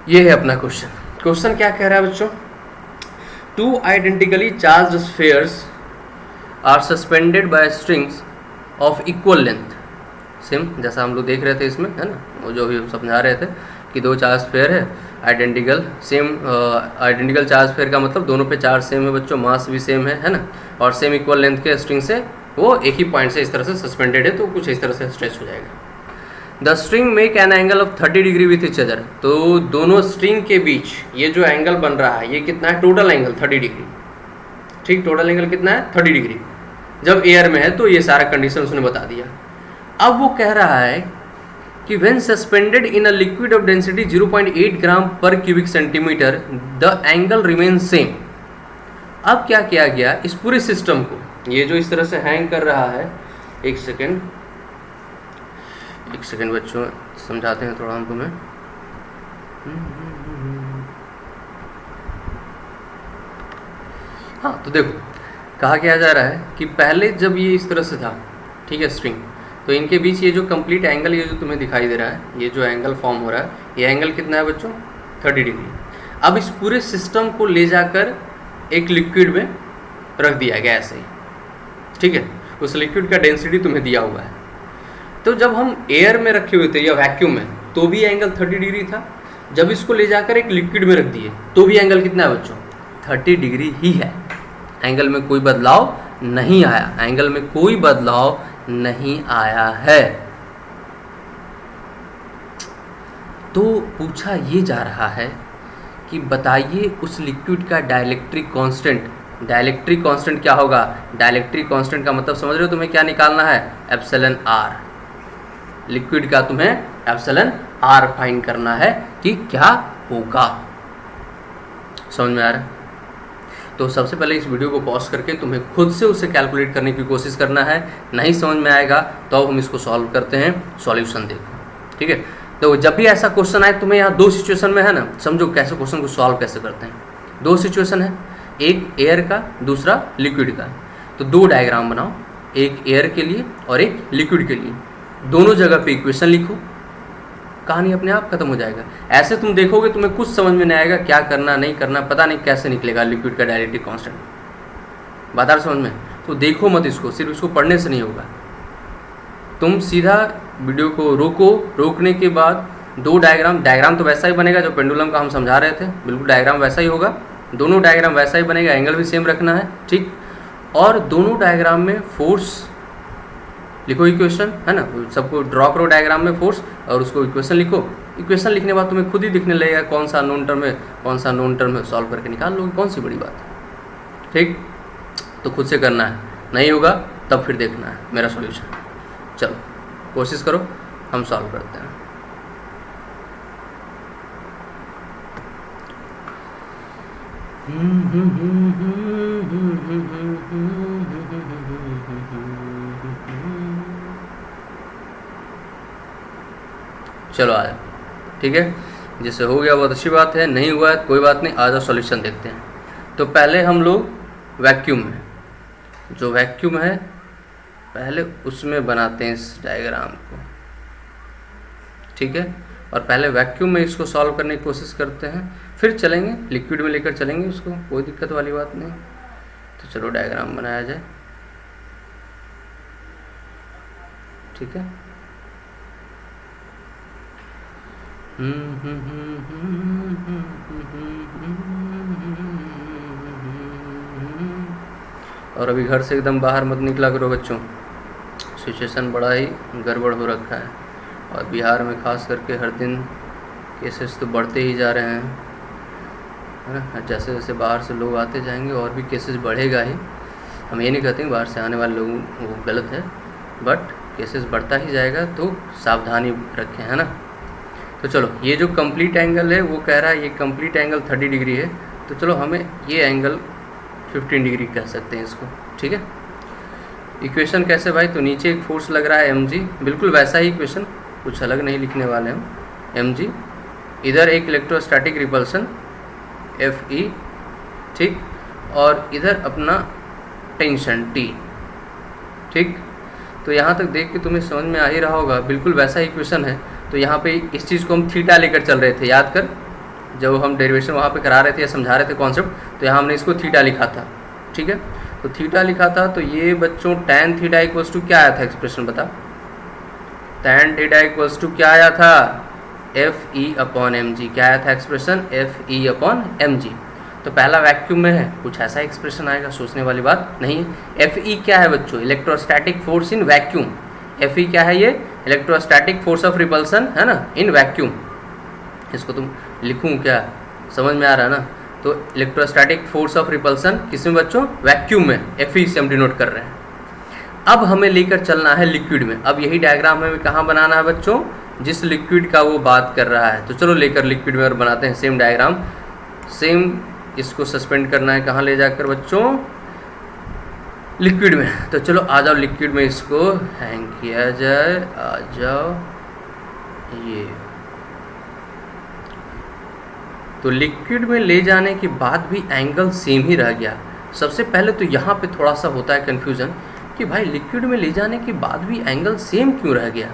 ये है अपना क्वेश्चन। क्वेश्चन क्या कह रहा है बच्चों? Two identically charged spheres are suspended by strings of equal length. Same जैसा हम लोग देख रहे थे इसमें, है ना, वो जो भी हम समझा रहे थे कि दो चार्ज स्फीयर है, identical same, identical charge sphere का मतलब दोनों पे चार्ज सेम है बच्चों, मास भी सेम है ना, और सेम इक्वल लेंथ के स्ट्रिंग से वो एक ही पॉइंट से इस तरह से सस्पेंडेड है, तो कुछ इस तरह से स्ट्रेच हो जाएगा। The string make an angle of 30 degree with each other. तो दोनों स्ट्रिंग के बीच ये जो एंगल बन रहा है ये कितना है? Total angle 30 degree. ठीक, टोटल एंगल कितना है? 30 डिग्री। जब एयर में है तो ये सारा कंडीशन उसने बता दिया। अब वो कह रहा है कि when suspended in a liquid of density 0.8 ग्राम पर cubic centimetre the angle remains same। अब क्या किया गया इस पूरे सिस्टम को, ये जो इस तरह से हैंग कर रहा है, एक सेकेंड बच्चों समझाते हैं थोड़ा हम तुम्हें। हाँ, तो देखो कहा क्या जा रहा है कि पहले जब ये इस तरह से था, ठीक है, स्ट्रिंग, तो इनके बीच ये जो कंप्लीट एंगल, ये जो तुम्हें दिखाई दे रहा है, ये जो एंगल फॉर्म हो रहा है, ये एंगल कितना है बच्चों? 30 डिग्री। अब इस पूरे सिस्टम को ले जाकर एक लिक्विड में रख दिया गया ऐसे ही। ठीक है, उस लिक्विड का डेंसिटी तुम्हें दिया हुआ है। तो जब हम एयर में रखे हुए थे या वैक्यूम में तो भी एंगल 30 डिग्री था। जब इसको ले जाकर एक लिक्विड में रख दिए तो भी एंगल कितना है बच्चों? 30 डिग्री ही है। एंगल में कोई बदलाव नहीं आया, एंगल में कोई बदलाव नहीं आया है। तो पूछा ये जा रहा है कि बताइए उस लिक्विड का डाइलेक्ट्रिक कांस्टेंट। डाइलेक्ट्रिक कांस्टेंट क्या होगा? डाइलेक्ट्रिक कांस्टेंट का मतलब समझ रहे हो? तुम्हें क्या निकालना है? Epsilon R. लिक्विड का तुम्हें एप्सिलॉन आर फाइंड करना है कि क्या होगा। समझ में आ रहा है? तो सबसे पहले इस वीडियो को पॉज करके तुम्हें खुद से उसे कैलकुलेट करने की कोशिश करना है। नहीं समझ में आएगा तो हम इसको सॉल्व करते हैं। सॉल्यूशन देखो, ठीक है। तो जब भी ऐसा क्वेश्चन आए, तुम्हें यहाँ दो सिचुएशन में है ना, समझो कैसे क्वेश्चन को सॉल्व कैसे करते हैं। दो सिचुएशन है, एक एयर का, दूसरा लिक्विड का। तो दो डायग्राम बनाओ, एक एयर के लिए और एक लिक्विड के लिए। दोनों जगह पे इक्वेशन लिखो, कहानी अपने आप खत्म हो जाएगा। ऐसे तुम देखोगे तुम्हें कुछ समझ में नहीं आएगा, क्या करना नहीं करना पता नहीं कैसे निकलेगा लिक्विड का डाइलेक्ट्रिक कांस्टेंट। बात आ रही समझ में? तो देखो मत इसको, सिर्फ इसको पढ़ने से नहीं होगा। तुम सीधा वीडियो को रोको, रोकने के बाद दो डायग्राम तो वैसा ही बनेगा जो पेंडुलम का हम समझा रहे थे, बिल्कुल डायग्राम वैसा ही होगा। दोनों डायग्राम वैसा ही बनेगा, एंगल भी सेम रखना है, ठीक। और दोनों डायग्राम में फोर्स लिखो, इक्वेशन है ना, सबको ड्रॉ करो डायग्राम में फोर्स और उसको इक्वेशन लिखो। इक्वेशन लिखने के बाद तुम्हें खुद ही दिखने लगेगा कौन सा नोन टर्म है, कौन सा नोन टर्म है, सॉल्व करके निकाल लोगे। कौन सी बड़ी बात है, ठीक। तो खुद से करना है, नहीं होगा तब फिर देखना है मेरा सॉल्यूशन। चलो कोशिश करो, हम सॉल्व करते हैं। चलो आ जाओ, ठीक है। जैसे हो गया बहुत अच्छी बात है, नहीं हुआ है कोई बात नहीं, आ जाओ सॉल्यूशन देखते हैं। तो पहले हम लोग वैक्यूम में, जो वैक्यूम है पहले उसमें बनाते हैं इस डायग्राम को, ठीक है। और पहले वैक्यूम में इसको सॉल्व करने की कोशिश करते हैं, फिर चलेंगे लिक्विड में लेकर चलेंगे उसको, कोई दिक्कत वाली बात नहीं। तो चलो डायग्राम बनाया जाए, ठीक है। और अभी घर से एकदम बाहर मत निकला करो बच्चों, सिचुएशन बड़ा ही गड़बड़ हो रखा है। और बिहार में खास करके हर दिन केसेस तो बढ़ते ही जा रहे हैं, है ना। जैसे जैसे बाहर से लोग आते जाएंगे और भी केसेस बढ़ेगा ही। हम ये नहीं कहते हैं बाहर से आने वाले लोगों वो गलत है, बट केसेस बढ़ता ही जाएगा, तो सावधानी रखें, है ना। तो चलो ये जो कंप्लीट एंगल है वो कह रहा है ये कंप्लीट एंगल 30 डिग्री है। तो चलो हमें ये एंगल 15 डिग्री कह सकते हैं इसको, ठीक है। इक्वेशन कैसे भाई, तो नीचे एक फोर्स लग रहा है mg, बिल्कुल वैसा ही इक्वेशन, कुछ अलग नहीं लिखने वाले हम, mg, इधर एक इलेक्ट्रोस्टैटिक रिपल्सन Fe, ठीक, और इधर अपना टेंशन T, ठीक। तो यहाँ तक देख के तुम्हें समझ में आ ही रहा होगा, बिल्कुल वैसा इक्वेशन है। तो यहाँ पे इस चीज़ को हम थीटा लेकर चल रहे थे, याद कर, जब हम डेरिवेशन वहाँ पे करा रहे थे या समझा रहे थे कॉन्सेप्ट, तो यहाँ हमने इसको थीटा लिखा था, ठीक है। तो थीटा लिखा था, तो ये बच्चों tan थीटा इक्वल्स टू क्या आया था एक्सप्रेशन, बता। tan थीटा इक्वल्स टू क्या आया था, Fe/mg, क्या आया था एक्सप्रेशन, Fe/mg। तो पहला वैक्यूम में है, कुछ ऐसा एक्सप्रेशन आएगा, सोचने वाली बात नहीं है। Fe क्या है बच्चों, electrostatic force in vacuum. Fe क्या है, ये इलेक्ट्रोस्टैटिक फोर्स ऑफ रिपल्सन है ना, इन वैक्यूम। इसको तुम लिखूं क्या, समझ में आ रहा है ना। तो इलेक्ट्रोस्टैटिक फोर्स ऑफ रिपल्सन किसमें बच्चों, वैक्यूम में, Fe से हम डिनोट कर रहे हैं। अब हमें लेकर चलना है लिक्विड में। अब यही डायग्राम हमें कहाँ बनाना है बच्चों, जिस लिक्विड का वो बात कर रहा है। तो चलो लेकर लिक्विड में और बनाते हैं सेम डायग्राम, सेम इसको सस्पेंड करना है, कहाँ ले जाकर बच्चों, लिक्विड में। तो चलो आ जाओ लिक्विड में, इसको हैंग किया जाए, आ जाओ ये। तो लिक्विड में ले जाने के बाद भी एंगल सेम ही रह गया। सबसे पहले तो यहाँ पे थोड़ा सा होता है कन्फ्यूज़न कि भाई लिक्विड में ले जाने के बाद भी एंगल सेम क्यों रह गया।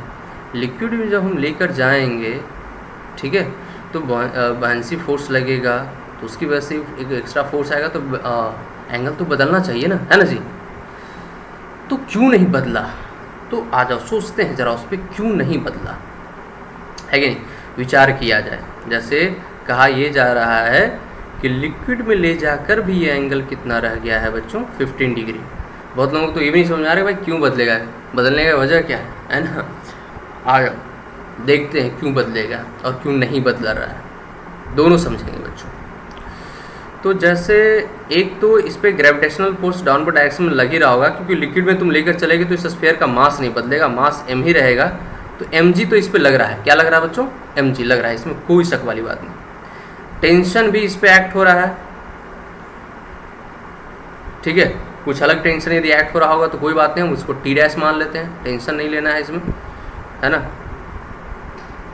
लिक्विड में जब हम लेकर जाएंगे, ठीक है, तो बायंसी फोर्स लगेगा, तो उसकी वजह से एक एक्स्ट्रा फोर्स आएगा, तो एंगल तो बदलना चाहिए ना, है ना जी। तो क्यों नहीं बदला, तो आ जाओ सोचते हैं ज़रा उस पर, क्यों नहीं बदला है कि नहीं, विचार किया जाए। जैसे कहा ये जा रहा है कि लिक्विड में ले जाकर भी ये एंगल कितना रह गया है बच्चों, 15 डिग्री। बहुत लोगों को तो ये भी नहीं समझ आ रहा है भाई क्यों बदलेगा, बदलने का वजह क्या है ना। आ जाओ देखते हैं क्यों बदलेगा और क्यों नहीं बदला रहा है, दोनों समझेंगे बच्चों। तो जैसे एक तो इस पर ग्रेविटेशनल फोर्स डाउनवर्ड डायरेक्शन में लग ही रहा होगा, क्योंकि लिक्विड में तुम लेकर चलेगे तो इस स्फीयर का मास नहीं बदलेगा, मास m ही रहेगा। तो mg तो इस पर लग रहा है, क्या लग रहा है बच्चों, mg लग रहा है, इसमें कोई शक वाली बात नहीं। टेंशन भी इस पर एक्ट हो रहा है, ठीक है, कुछ अलग टेंशन यदि एक्ट हो रहा होगा तो कोई बात नहीं, हम उसको T' मान लेते हैं, टेंशन नहीं लेना है इसमें, है ना।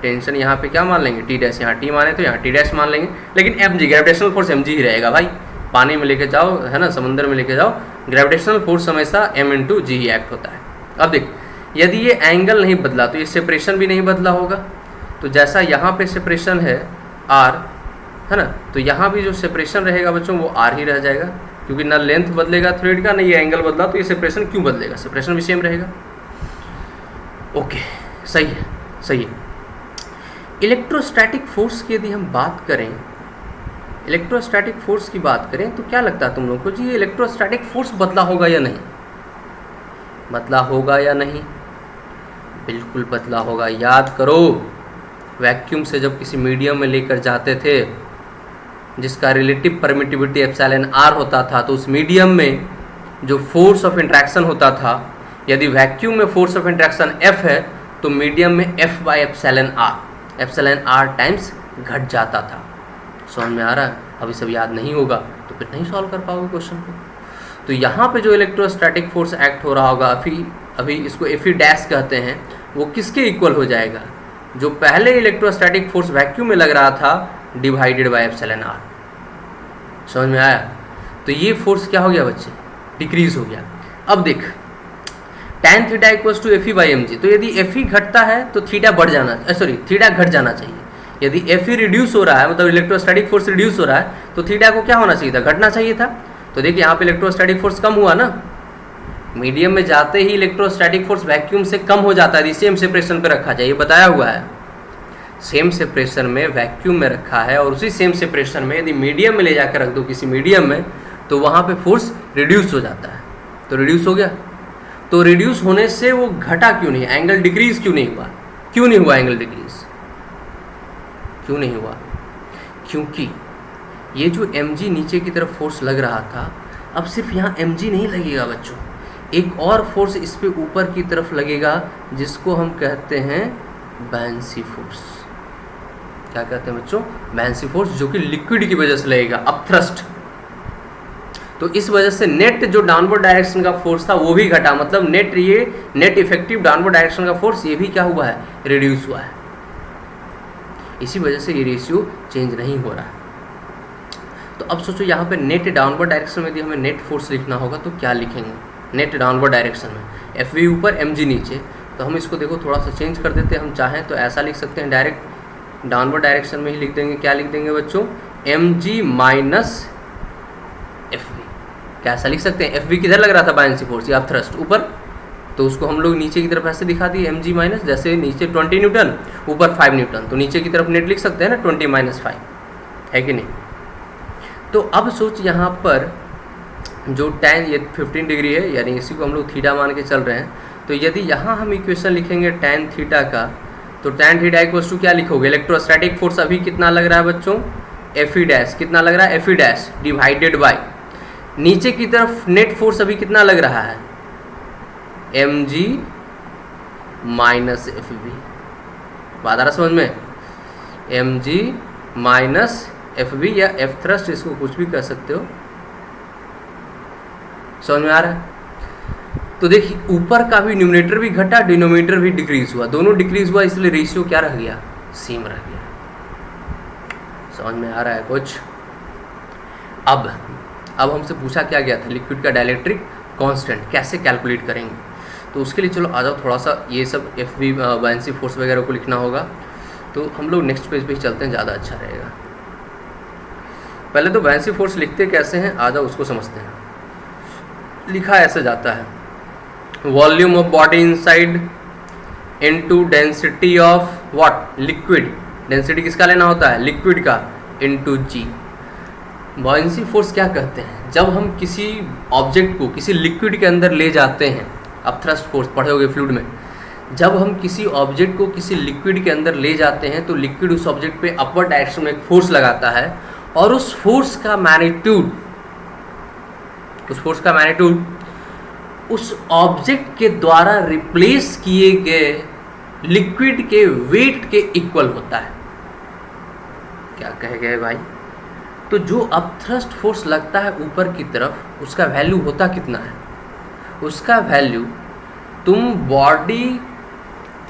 टेंशन यहाँ पे क्या मान लेंगे, T', यहाँ T माने तो यहाँ T' मान लेंगे। लेकिन mg, ग्रेविटेशनल फोर्स mg ही रहेगा भाई। पानी में लेके जाओ, है ना, समुद्र में लेके जाओ, ग्रेविटेशनल फोर्स हमेशा m/g ही एक्ट होता है। अब देख, यदि ये एंगल नहीं बदला तो ये सेपरेशन भी नहीं बदला होगा। तो जैसा यहाँ पे सेपरेशन है r, है ना, तो यहाँ भी जो सेपरेशन रहेगा बच्चों वो r ही रह जाएगा, क्योंकि ना लेंथ बदलेगा थ्रेड का, ना ये एंगल बदला, तो ये सेपरेशन क्यों बदलेगा, सेपरेशन भी सेम रहेगा। ओके, सही है, सही है। इलेक्ट्रोस्टैटिक फोर्स की यदि हम बात करें, इलेक्ट्रोस्टैटिक फोर्स की बात करें, तो क्या लगता है तुम लोगों को जी, ये इलेक्ट्रोस्टैटिक फोर्स बदला होगा या नहीं, बदला होगा या नहीं, बिल्कुल बदला होगा। याद करो, वैक्यूम से जब किसी मीडियम में लेकर जाते थे जिसका रिलेटिव परमिटिविटी एप्सिलॉन r होता था, तो उस मीडियम में जो फोर्स ऑफ इंट्रैक्शन होता था, यदि वैक्यूम में फोर्स ऑफ इंट्रैक्शन f है तो मीडियम में f/एप्सिलॉन r, एप्सिलॉन r टाइम्स घट जाता था। समझ में आ रहा है, अभी सब याद नहीं होगा तो फिर नहीं सॉल्व कर पाओगे क्वेश्चन को। तो यहाँ पे जो इलेक्ट्रोस्टैटिक फोर्स एक्ट हो रहा होगा, अभी इसको Fe' कहते हैं, वो किसके इक्वल हो जाएगा, जो पहले इलेक्ट्रोस्टैटिक फोर्स वैक्यूम में लग रहा था डिवाइडेड बाय एप्सिलॉन r। समझ में आया। तो ये फोर्स क्या हो गया बच्चे, डिक्रीज हो गया। अब देख, tan theta equals to Fe/mg, तो यदि Fe घटता है तो थीटा बढ़ जाना, थीटा घट जाना चाहिए। यदि Fe रिड्यूस हो रहा है, मतलब इलेक्ट्रोस्टैटिक फोर्स रिड्यूस हो रहा है, तो थीटा को क्या होना चाहिए था, घटना चाहिए था। तो देखिए यहाँ पे इलेक्ट्रोस्टैटिक फोर्स कम हुआ ना, मीडियम में जाते ही इलेक्ट्रोस्टैटिक फोर्स वैक्यूम से कम हो जाता है, सेम सेपरेशन पे रखा जाए, ये बताया हुआ है। सेम सेपरेशन में वैक्यूम में रखा है, और उसी सेम सेपरेशन में यदि मीडियम में ले जाकर रख दो किसी मीडियम में, तो वहाँ पे फोर्स रिड्यूस हो जाता है। तो रिड्यूस हो गया, तो रिड्यूस होने से वो घटा क्यों नहीं, एंगल डिक्रीज क्यों नहीं हुआ, क्यों नहीं हुआ एंगल डिक्रीज, क्यों नहीं हुआ, क्योंकि ये जो mg नीचे की तरफ फोर्स लग रहा था, अब सिर्फ यहाँ mg नहीं लगेगा बच्चों, एक और फोर्स इस पे ऊपर की तरफ लगेगा जिसको हम कहते हैं बायंसी फोर्स। क्या कहते हैं बच्चों, बायंसी फोर्स, जो कि लिक्विड की वजह से लगेगा, अपथ्रस्ट। तो तो इस वजह से नेट जो डाउनवर्ड डायरेक्शन का फोर्स था वो भी घटा, मतलब नेट इफेक्टिव डाउनवर्ड डायरेक्शन का फोर्स ये भी क्या हुआ है, रिड्यूस हुआ है। इसी वजह से ये रेशियो चेंज नहीं हो रहा है। तो अब सोचो यहाँ पे नेट डाउनवर्ड डायरेक्शन में यदि हमें नेट फोर्स लिखना होगा तो क्या लिखेंगे, नेट डाउनवर्ड डायरेक्शन में Fv ऊपर mg नीचे। तो हम इसको देखो थोड़ा सा चेंज कर देते हैं, हम चाहें तो ऐसा लिख सकते हैं, डायरेक्ट डाउनवर्ड डायरेक्शन में ही लिख देंगे। क्या लिख देंगे बच्चों, mg माइनस Fv। कैसा लिख सकते हैं, Fv किधर लग रहा था बायनेंसी फोर्स या थ्रस्ट ऊपर, तो उसको हम लोग नीचे की तरफ ऐसे दिखा दिए mg माइनस, जैसे नीचे 20 न्यूटन ऊपर 5 न्यूटन, तो नीचे की तरफ नेट लिख सकते हैं ना 20 माइनस 5, है कि नहीं। तो अब सोच यहाँ पर जो tan ये 15 डिग्री है, यानी इसी को हम लोग थीटा मान के चल रहे हैं। तो यदि यहाँ हम इक्वेशन लिखेंगे tan थीटा का, तो tan थीटा इक्वल्स टू क्या लिखोगे, इलेक्ट्रोस्टैटिक फोर्स अभी कितना लग रहा है बच्चों, Fe डैश, कितना लग रहा है Fe डैश डिवाइडेड बाय नीचे की तरफ नेट फोर्स अभी कितना लग रहा है, mg माइनस Fv। बात आ रहा समझ में, mg माइनस Fv या F थ्रस्ट, इसको कुछ भी कह सकते हो, समझ में आ रहा है। तो देखिए ऊपर का भी न्यूमरेटर भी घटा, डिनोमिनेटर भी डिक्रीज हुआ, दोनों डिक्रीज हुआ, इसलिए रेशियो क्या रह गया, सेम रह गया। समझ में आ रहा है कुछ। अब हमसे पूछा क्या गया था, लिक्विड का डाइलेक्ट्रिक कांस्टेंट कैसे कैलकुलेट करेंगे। तो उसके लिए चलो आ जाओ, थोड़ा सा ये सब Fv बायनेंसी फोर्स वगैरह को लिखना होगा। तो हम लोग नेक्स्ट पेज पे चलते हैं, ज़्यादा अच्छा रहेगा। पहले तो बायनेंसी फोर्स लिखते कैसे हैं, आ जाओ उसको समझते हैं। लिखा ऐसे जाता है, volume of body inside into density of what, liquid. Density किसका लेना होता है, लिक्विड का, इनटू जी। बायनेंसी फोर्स क्या कहते हैं, जब हम किसी ऑब्जेक्ट को किसी लिक्विड के अंदर ले जाते हैं, अब थ्रस्ट फोर्स पढ़े होगे फ्लूइड में, जब हम किसी ऑब्जेक्ट को किसी लिक्विड के अंदर ले जाते हैं तो लिक्विड उस ऑब्जेक्ट पे अपवर्ड डायरेक्शन में एक फोर्स लगाता है, और उस फोर्स का मैग्नीट्यूड उस ऑब्जेक्ट के द्वारा रिप्लेस किए गए लिक्विड के वेट के इक्वल होता है। क्या कहे गए भाई, तो जो अपथ्रस्ट फोर्स लगता है ऊपर की तरफ, उसका वैल्यू होता कितना है, उसका वैल्यू तुम बॉडी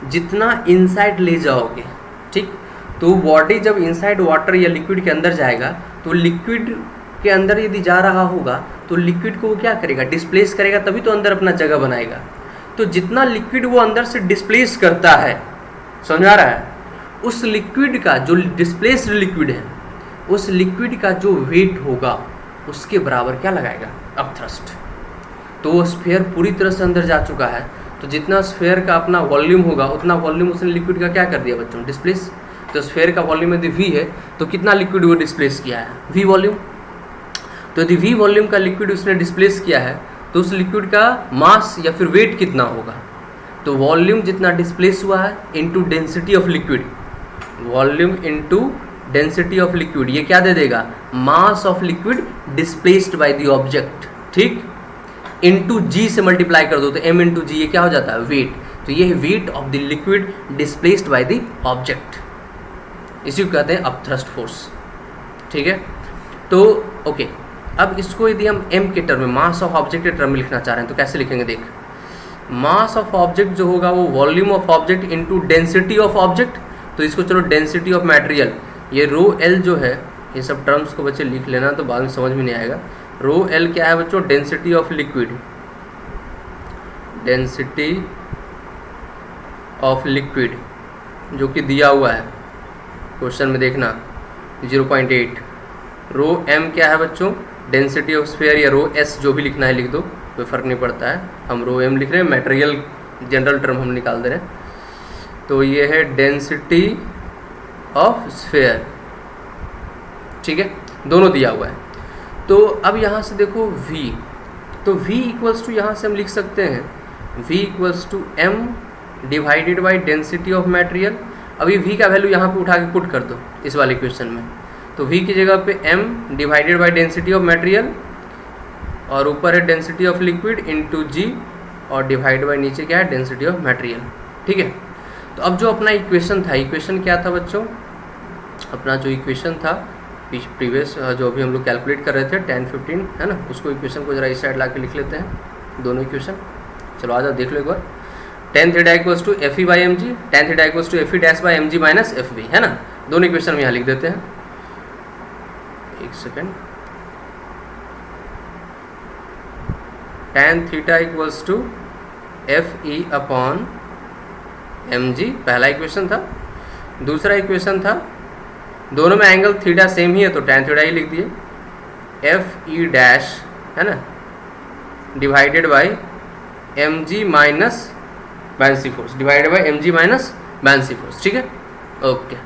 जितना इनसाइड ले जाओगे, ठीक, तो बॉडी जब इनसाइड वाटर या लिक्विड के अंदर जाएगा, तो लिक्विड के अंदर यदि जा रहा होगा तो लिक्विड को वो क्या करेगा, डिस्प्लेस करेगा, तभी तो अंदर अपना जगह बनाएगा। तो जितना लिक्विड वो अंदर से डिस्प्लेस करता है, समझ आ रहा है, उस लिक्विड का जो डिस्प्लेस्ड लिक्विड है, उस लिक्विड का जो वेट होगा उसके बराबर क्या लगाएगा, अपथ्रस्ट। तो वो स्फीयर पूरी तरह से अंदर जा चुका है, तो जितना स्फीयर का अपना वॉल्यूम होगा उतना वॉल्यूम उसने लिक्विड का क्या कर दिया बच्चों, डिस्प्लेस। तो स्फीयर का वॉल्यूम यदि v है तो कितना लिक्विड वो डिस्प्लेस किया है, v वॉल्यूम। तो यदि v वॉल्यूम का लिक्विड उसने डिस्प्लेस किया है तो उस लिक्विड का मास या फिर वेट कितना होगा, तो वॉल्यूम जितना डिस्प्लेस हुआ है into density of liquid, volume into density of liquid, ये क्या दे देगा, mass of liquid displaced by the object, ठीक, इनटू g से मल्टीप्लाई कर दो तो m इंटू जी, ये क्या हो जाता है, वेट। तो ये है weight of the liquid displaced by the object, इसी को कहते हैं अपथ्रस्ट फोर्स, ठीक है। तो ओके, अब इसको यदि हम m के टर्म में, मास ऑफ ऑब्जेक्ट के टर्म में लिखना चाह रहे हैं तो कैसे लिखेंगे, देख, मास ऑफ ऑब्जेक्ट जो होगा वो volume of object into density of object. तो इसको चलो डेंसिटी ऑफ मटेरियल, ये रो एल जो है, ये सब टर्म्स को बच्चे लिख लेना तो बाद में समझ में नहीं आएगा। रो एल क्या है बच्चों, density of liquid, density of liquid जो कि दिया हुआ है क्वेश्चन में, देखना 0.8। रो एम क्या है बच्चों, डेंसिटी ऑफ स्फीयर, या रो एस जो भी लिखना है लिख दो, कोई फ़र्क नहीं पड़ता है, हम रो एम लिख रहे हैं, मटेरियल जनरल टर्म हम निकाल दे रहे हैं। तो ये है डेंसिटी ऑफ स्फीयर, ठीक है, दोनों दिया हुआ है। तो अब यहाँ से देखो v, तो v इक्वल्स टू यहाँ से हम लिख सकते हैं v equals to m divided by density of material. अभी v का वैल्यू यहाँ पे उठा के पुट कर दो इस वाले क्वेश्चन में, तो v की जगह पे m divided by density of material, और ऊपर है density of liquid into g, और डिवाइड बाई नीचे क्या है, डेंसिटी ऑफ मटेरियल, ठीक है। तो अब जो अपना इक्वेशन था, इक्वेशन क्या था बच्चों, अपना जो इक्वेशन था प्रीवियस जो अभी हम लोग कैलकुलेट कर रहे थे 10, 15 है ना, उसको इक्वेशन को जरा इस साइड ला के लिख लेते हैं, दोनों इक्वेशन। चलो आ जाओ देख लो एक बार। tan theta equals to F E by M G, tan theta equals to F E dash by M G minus F B, है ना। दोनों इक्वेशन हम यहाँ लिख देते हैं, एक second. tan theta equals to F E upon M G, पहला इक्वेशन था। दूसरा इक्वेशन था, दोनों में एंगल थीटा सेम ही है तो tan थीटा ही लिख दिए, एफ ई डैश है ना divided by M G minus buoyancy force, divided by M G minus buoyancy force, ठीक है। ओके,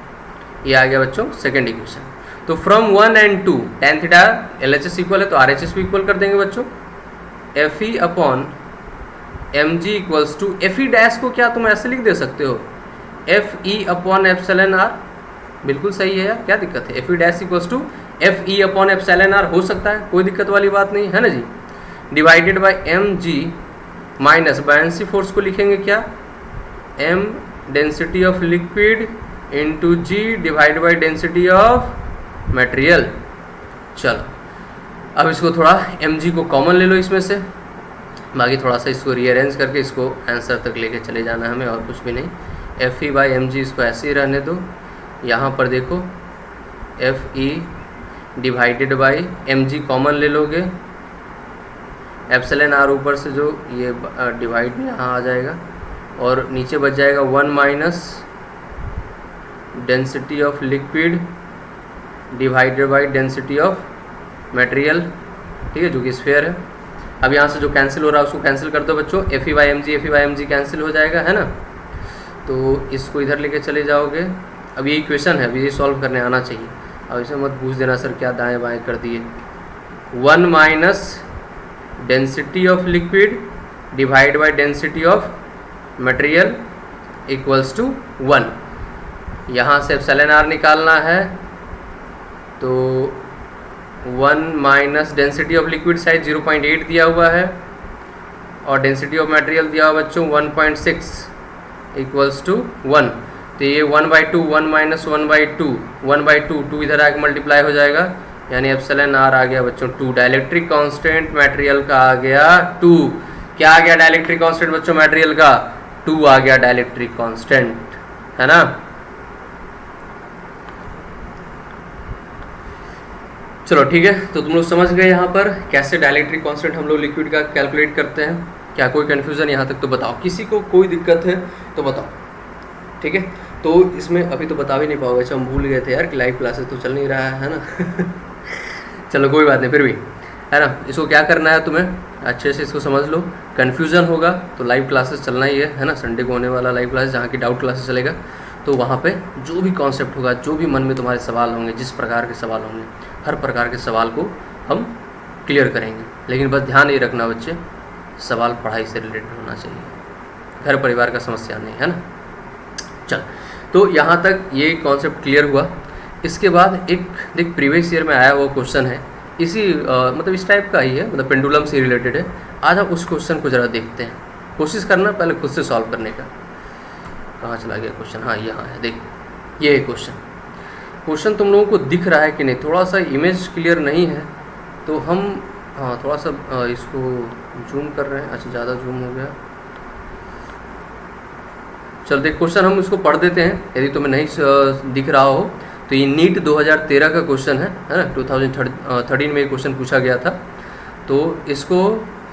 ये आ गया बच्चों सेकेंड इक्वेशन। तो from 1 and 2 tan theta L H S equal है तो आर एच एस भी इक्वल कर देंगे बच्चों। F E upon M G equals to F E dash को क्या तुम ऐसे लिख दे सकते हो, F E upon epsilon are, बिल्कुल सही है यार, क्या दिक्कत है। F E dash equals to F E upon epsilon R हो सकता है, कोई दिक्कत वाली बात नहीं है ना जी। Divided by M G minus buoyancy force को लिखेंगे क्या, m density of liquid into G divide by density of material. चलो अब इसको थोड़ा mg को कॉमन ले लो इसमें से, बाकी थोड़ा सा इसको रीअरेंज करके इसको आंसर तक लेके चले जाना है हमें, और कुछ भी नहीं। F E by M G इसको ऐसे ही रहने दो। यहाँ पर देखो F E divided by M G common ले लोगे, एप्सिलॉन आर ऊपर से जो ये डिवाइड यहाँ आ जाएगा और नीचे बच जाएगा 1 minus density of liquid divided by density of material, ठीक है, जो कि स्फीयर है। अब यहाँ से जो कैंसिल हो रहा है उसको कैंसिल कर दो बच्चों, F E by M G cancel हो जाएगा, है ना। तो इसको इधर लेके चले जाओगे। अब ये इक्वेशन है, अभी ये सॉल्व करने आना चाहिए। अब इसे मत पूछ देना सर क्या दाएँ बाएँ कर दिए। 1 minus density of liquid divide by density of material equals to 1। यहाँ से एप्सिलॉन आर निकालना है तो 1 minus density of liquid size 0.8 दिया हुआ है और डेंसिटी ऑफ मटेरियल दिया हुआ बच्चों 1.6 इक्वल्स टू 1। तो ये 1/2 1 माइनस 1/2 1/2 2 इधर आके मल्टीप्लाई हो जाएगा, यानी एप्सिलॉन आर आ गया बच्चों 2। डाइलेक्ट्रिक कांस्टेंट मटेरियल का आ गया 2। क्या आ गया डाइलेक्ट्रिक कांस्टेंट बच्चों मटेरियल का, 2 आ गया डाइलेक्ट्रिक कांस्टेंट, है ना। चलो ठीक है, तो तुम लोग समझ गए यहाँ पर कैसे डाइलेक्ट्रिक कांस्टेंट हम लोग लिक्विड का कैलकुलेट करते हैं। क्या कोई कन्फ्यूज़न यहाँ तक तो बताओ, किसी को कोई दिक्कत है तो बताओ, ठीक है। तो इसमें अभी तो बता भी नहीं पाओगे, अच्छा हम भूल गए थे यार कि लाइव क्लासेस तो चल नहीं रहा है ना। चलो कोई बात नहीं, फिर भी है ना, इसको क्या करना है तुम्हें अच्छे से इसको समझ लो। कन्फ्यूज़न होगा तो लाइव क्लासेस चलना ही है ना, संडे को होने वाला लाइव क्लासेस जहाँ की डाउट क्लासेस चलेगा। तो वहाँ पे जो भी कॉन्सेप्ट होगा, जो भी मन में तुम्हारे सवाल होंगे, जिस प्रकार के सवाल होंगे, हर प्रकार के सवाल को हम क्लियर करेंगे। लेकिन बस ध्यान ये रखना बच्चे, सवाल पढ़ाई से रिलेटेड होना चाहिए, घर परिवार का समस्या नहीं, है ना। चल, तो यहाँ तक ये कॉन्सेप्ट क्लियर हुआ। इसके बाद एक देख प्रीवियस ईयर में आया वो क्वेश्चन है, इसी मतलब इस टाइप का ही है, मतलब पेंडुलम से रिलेटेड है। आज हम उस क्वेश्चन को ज़रा देखते हैं, कोशिश करना पहले खुद से सॉल्व करने का। कहाँ चला गया क्वेश्चन, हाँ यहाँ है, देख ये क्वेश्चन तुम लोगों को दिख रहा है कि नहीं, थोड़ा सा इमेज क्लियर नहीं है तो हम हाँ थोड़ा सा इसको जूम कर रहे हैं। अच्छा ज़्यादा जूम हो गया, चल देख क्वेश्चन हम इसको पढ़ देते हैं, यदि तुम्हें नहीं दिख रहा हो तो ये नीट 2013 का क्वेश्चन है ना, 2013 में ये क्वेश्चन पूछा गया था। तो इसको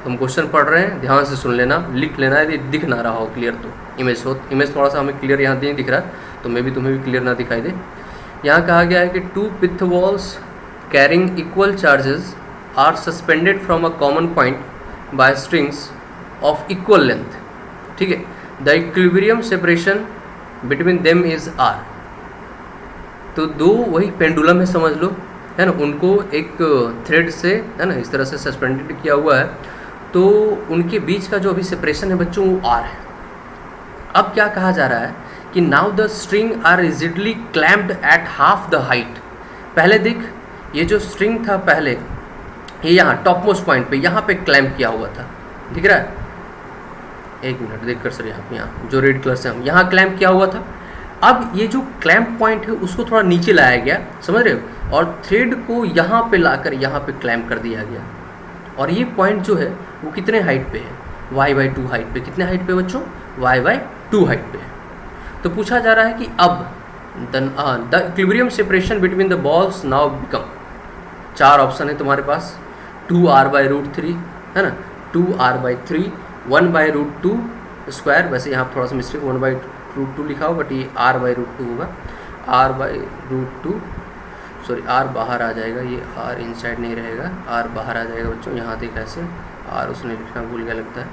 हम क्वेश्चन पढ़ रहे हैं, ध्यान से सुन लेना, लिख लेना, यदि दिख ना रहा हो क्लियर तो इमेज थोड़ा सा हमें क्लियर यहाँ नहीं दिख रहा तो मे भी तुम्हें भी क्लियर ना दिखाई दे। यहाँ कहा गया है कि 2 pith balls carrying equal charges are suspended from a common point by strings of equal length, ठीक है। The equilibrium separation between them is r. तो दो वही पेंडुलम है समझ लो, है ना, उनको एक थ्रेड से है ना इस तरह से सस्पेंडेड किया हुआ है, तो उनके बीच का जो अभी सेपरेशन है बच्चों वो आर है। अब क्या कहा जा रहा है कि now the string are rigidly clamped at half the height. पहले देख ये जो स्ट्रिंग था पहले ये यहाँ टॉप मोस्ट पॉइंट पे यहाँ पे क्लैम्प किया हुआ था, दिख रहा है, एक मिनट देख कर सर यहाँ जो रेड कलर से हम यहाँ क्लैम्प किया हुआ था। अब ये जो क्लैम्प पॉइंट है उसको थोड़ा नीचे लाया गया, समझ रहे हो, और थ्रेड को यहाँ पे लाकर यहाँ पे क्लैम्प कर दिया गया। और ये पॉइंट जो है वो कितने हाइट पे है, y/2 हाइट पे। कितने हाइट पे बच्चों, y/2 हाइट पे। तो पूछा जा रहा है कि अब the equilibrium separation between the balls now become, 4 option है तुम्हारे पास, 2r/√3 है ना, 2r/3, 1/√2 स्क्वायर, वैसे यहाँ थोड़ा सा मिस्टेक 1/√2 लिखा हो बट ये r/√2 होगा, r/√2, सॉरी r बाहर आ जाएगा, ये r इनसाइड नहीं रहेगा, r बाहर आ जाएगा बच्चों, यहाँ देख ऐसे r उसने लिखना भूल गया लगता है।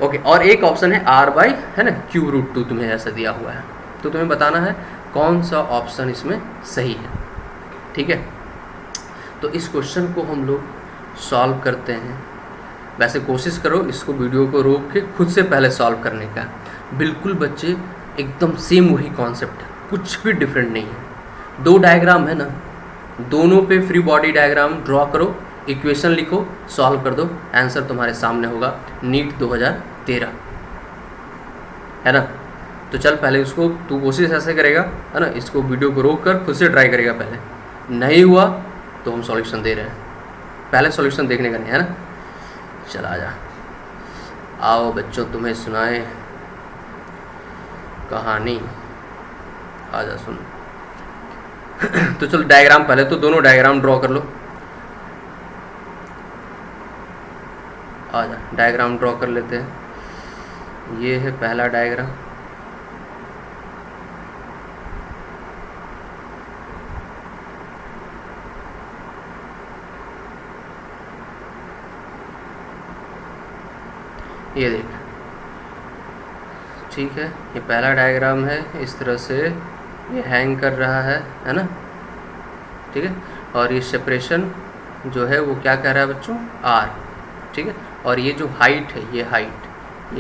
ओके, और एक ऑप्शन है r/ है ना √2 तुम्हें ऐसा दिया हुआ है। तो तुम्हें बताना है कौन सा ऑप्शन इसमें सही है। ठीक है, तो इस क्वेश्चन को हम लोग सॉल्व करते हैं। वैसे कोशिश करो इसको वीडियो को रोक के खुद से पहले सॉल्व करने का। बिल्कुल बच्चे एकदम सेम वही कॉन्सेप्ट है, कुछ भी डिफरेंट नहीं है। 2 डायग्राम है ना, दोनों पे फ्री बॉडी डायग्राम ड्रॉ करो, इक्वेशन लिखो, सॉल्व कर दो, आंसर तुम्हारे सामने होगा नीट 2013 है ना। तो चल पहले उसको तू कोशिश ऐसे करेगा है ना, इसको वीडियो को रोक कर खुद से ट्राई करेगा। पहले नहीं हुआ तो हम सॉल्यूशन दे रहे हैं, पहले सॉल्यूशन देखने का नहीं है ना। चल आ जा, आओ बच्चों तुम्हें सुनाए कहानी, आ जा सुन। तो चलो डायग्राम, पहले तो दोनों डायग्राम ड्रॉ कर लो। आ जा डायग्राम ड्रॉ कर लेते हैं। ये है पहला डायग्राम, ये देख, ठीक है, ये पहला डायग्राम है। इस तरह से ये हैंग कर रहा है ना, ठीक है। और ये सेपरेशन जो है वो क्या कह रहा है बच्चों, r, ठीक है। और ये जो हाइट है, ये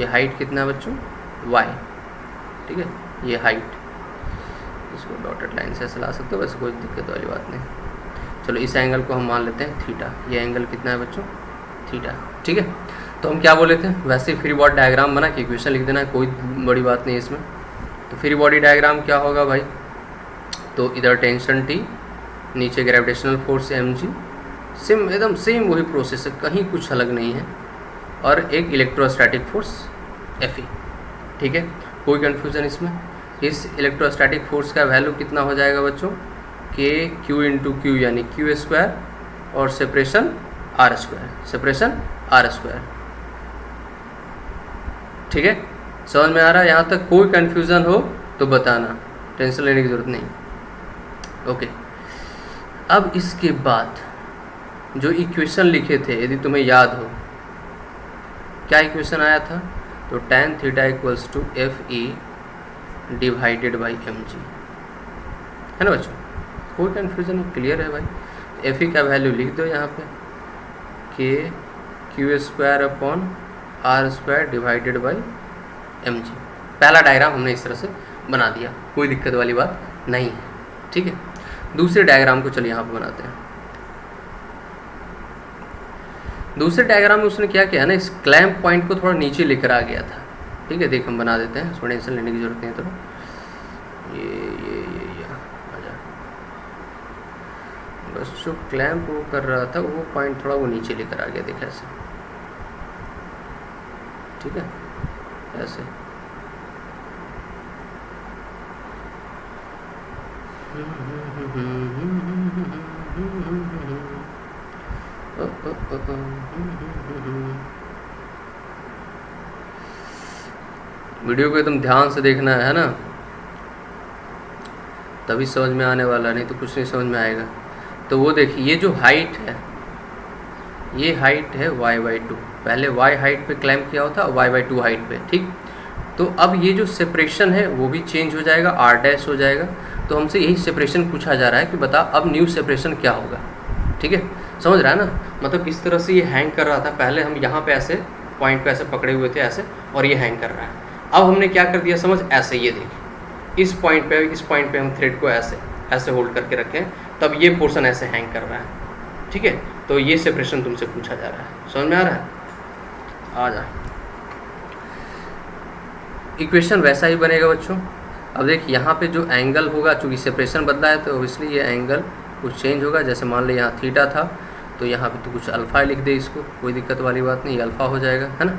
हाइट कितना है बच्चों, y, ठीक है, ये हाइट। इसको डॉटेड लाइन से ऐसे ला सकते हो, वैसे कोई दिक्कत वाली बात नहीं। चलो इस एंगल को हम मान लेते हैं थीटा, ये एंगल कितना है बच्चों, थीटा, ठीक है। तो हम क्या बोले थे, वैसे फ्री बॉडी डायग्राम बना के इक्वेशन लिख देना है, कोई बड़ी बात नहीं इसमें। तो फ्री बॉडी डायग्राम क्या होगा भाई, तो इधर टेंशन T, नीचे ग्रेविटेशनल फोर्स mg, सेम एकदम सेम वही प्रोसेस है, कहीं कुछ अलग नहीं है। और एक इलेक्ट्रोस्टैटिक फोर्स Fe, ठीक है, कोई कन्फ्यूज़न इसमें। इस इलेक्ट्रोस्टैटिक फोर्स का वैल्यू कितना हो जाएगा बच्चों, k q यानी q², और सेपरेशन r², ठीक है। समझ में आ रहा है, यहाँ तक कोई कन्फ्यूज़न हो तो बताना, टेंशन लेने की ज़रूरत नहीं। ओके, अब इसके बाद जो इक्वेशन लिखे थे, यदि तुम्हें याद हो, क्या इक्वेशन आया था, तो tan θ = Fe divided by mg, है ना बच्चों, कोई कन्फ्यूज़न नहीं, क्लियर है भाई। Fe का वैल्यू लिख दो यहाँ पे, k q²/r² divided by mg। पहला डायग्राम हमने इस तरह से बना दिया, कोई दिक्कत वाली बात नहीं है, ठीक है। दूसरे डायग्राम को चलिए यहाँ पे बनाते हैं। दूसरे डायग्राम में उसने क्या किया ना, इस क्लैम्प पॉइंट को थोड़ा नीचे लेकर आ गया था, ठीक है। देख हम बना देते हैं, उसमें टेंशन लेने की जरूरत नहीं है। तो ये आ जा, बस जो क्लैम्प वो कर रहा था वो पॉइंट थोड़ा वो नीचे लेकर आ गया, देखा ऐसे, ठीक है, ऐसे। वीडियो को एकदम ध्यान से देखना है ना, तभी समझ में आने वाला, नहीं तो कुछ नहीं समझ में आएगा। तो वो देखिए, ये जो हाइट है, ये हाइट है y/2, पहले y हाइट पे क्लाइंब किया होता, y/2 हाइट पे, ठीक। तो अब ये जो सेपरेशन है वो भी चेंज हो जाएगा, r' हो जाएगा। तो हमसे यही सेपरेशन पूछा जा रहा है कि बता अब न्यू सेपरेशन क्या होगा, ठीक है। समझ रहा है ना, मतलब इस तरह से ये हैंग कर रहा था, पहले हम यहाँ पे ऐसे पॉइंट पे ऐसे पकड़े हुए थे ऐसे, और ये हैंग कर रहा है। अब हमने क्या कर दिया समझ, ऐसे, ये देखिए इस पॉइंट पे हम थ्रेड को ऐसे होल्ड करके रखें, तब ये पोर्शन ऐसे हैंग कर रहा है, ठीक है। तो ये सेपरेशन तुमसे पूछा जा रहा है, समझ में आ रहा है। आ जा, इक्वेशन वैसा ही बनेगा बच्चों। अब देख यहाँ पे जो एंगल होगा, चूँकि सेपरेशन बदला है तो इसलिए ये एंगल कुछ चेंज होगा, जैसे मान ले यहाँ थीटा था तो यहाँ पे तो कुछ अल्फ़ा लिख दे, इसको कोई दिक्कत वाली बात नहीं, अल्फ़ा हो जाएगा, है ना।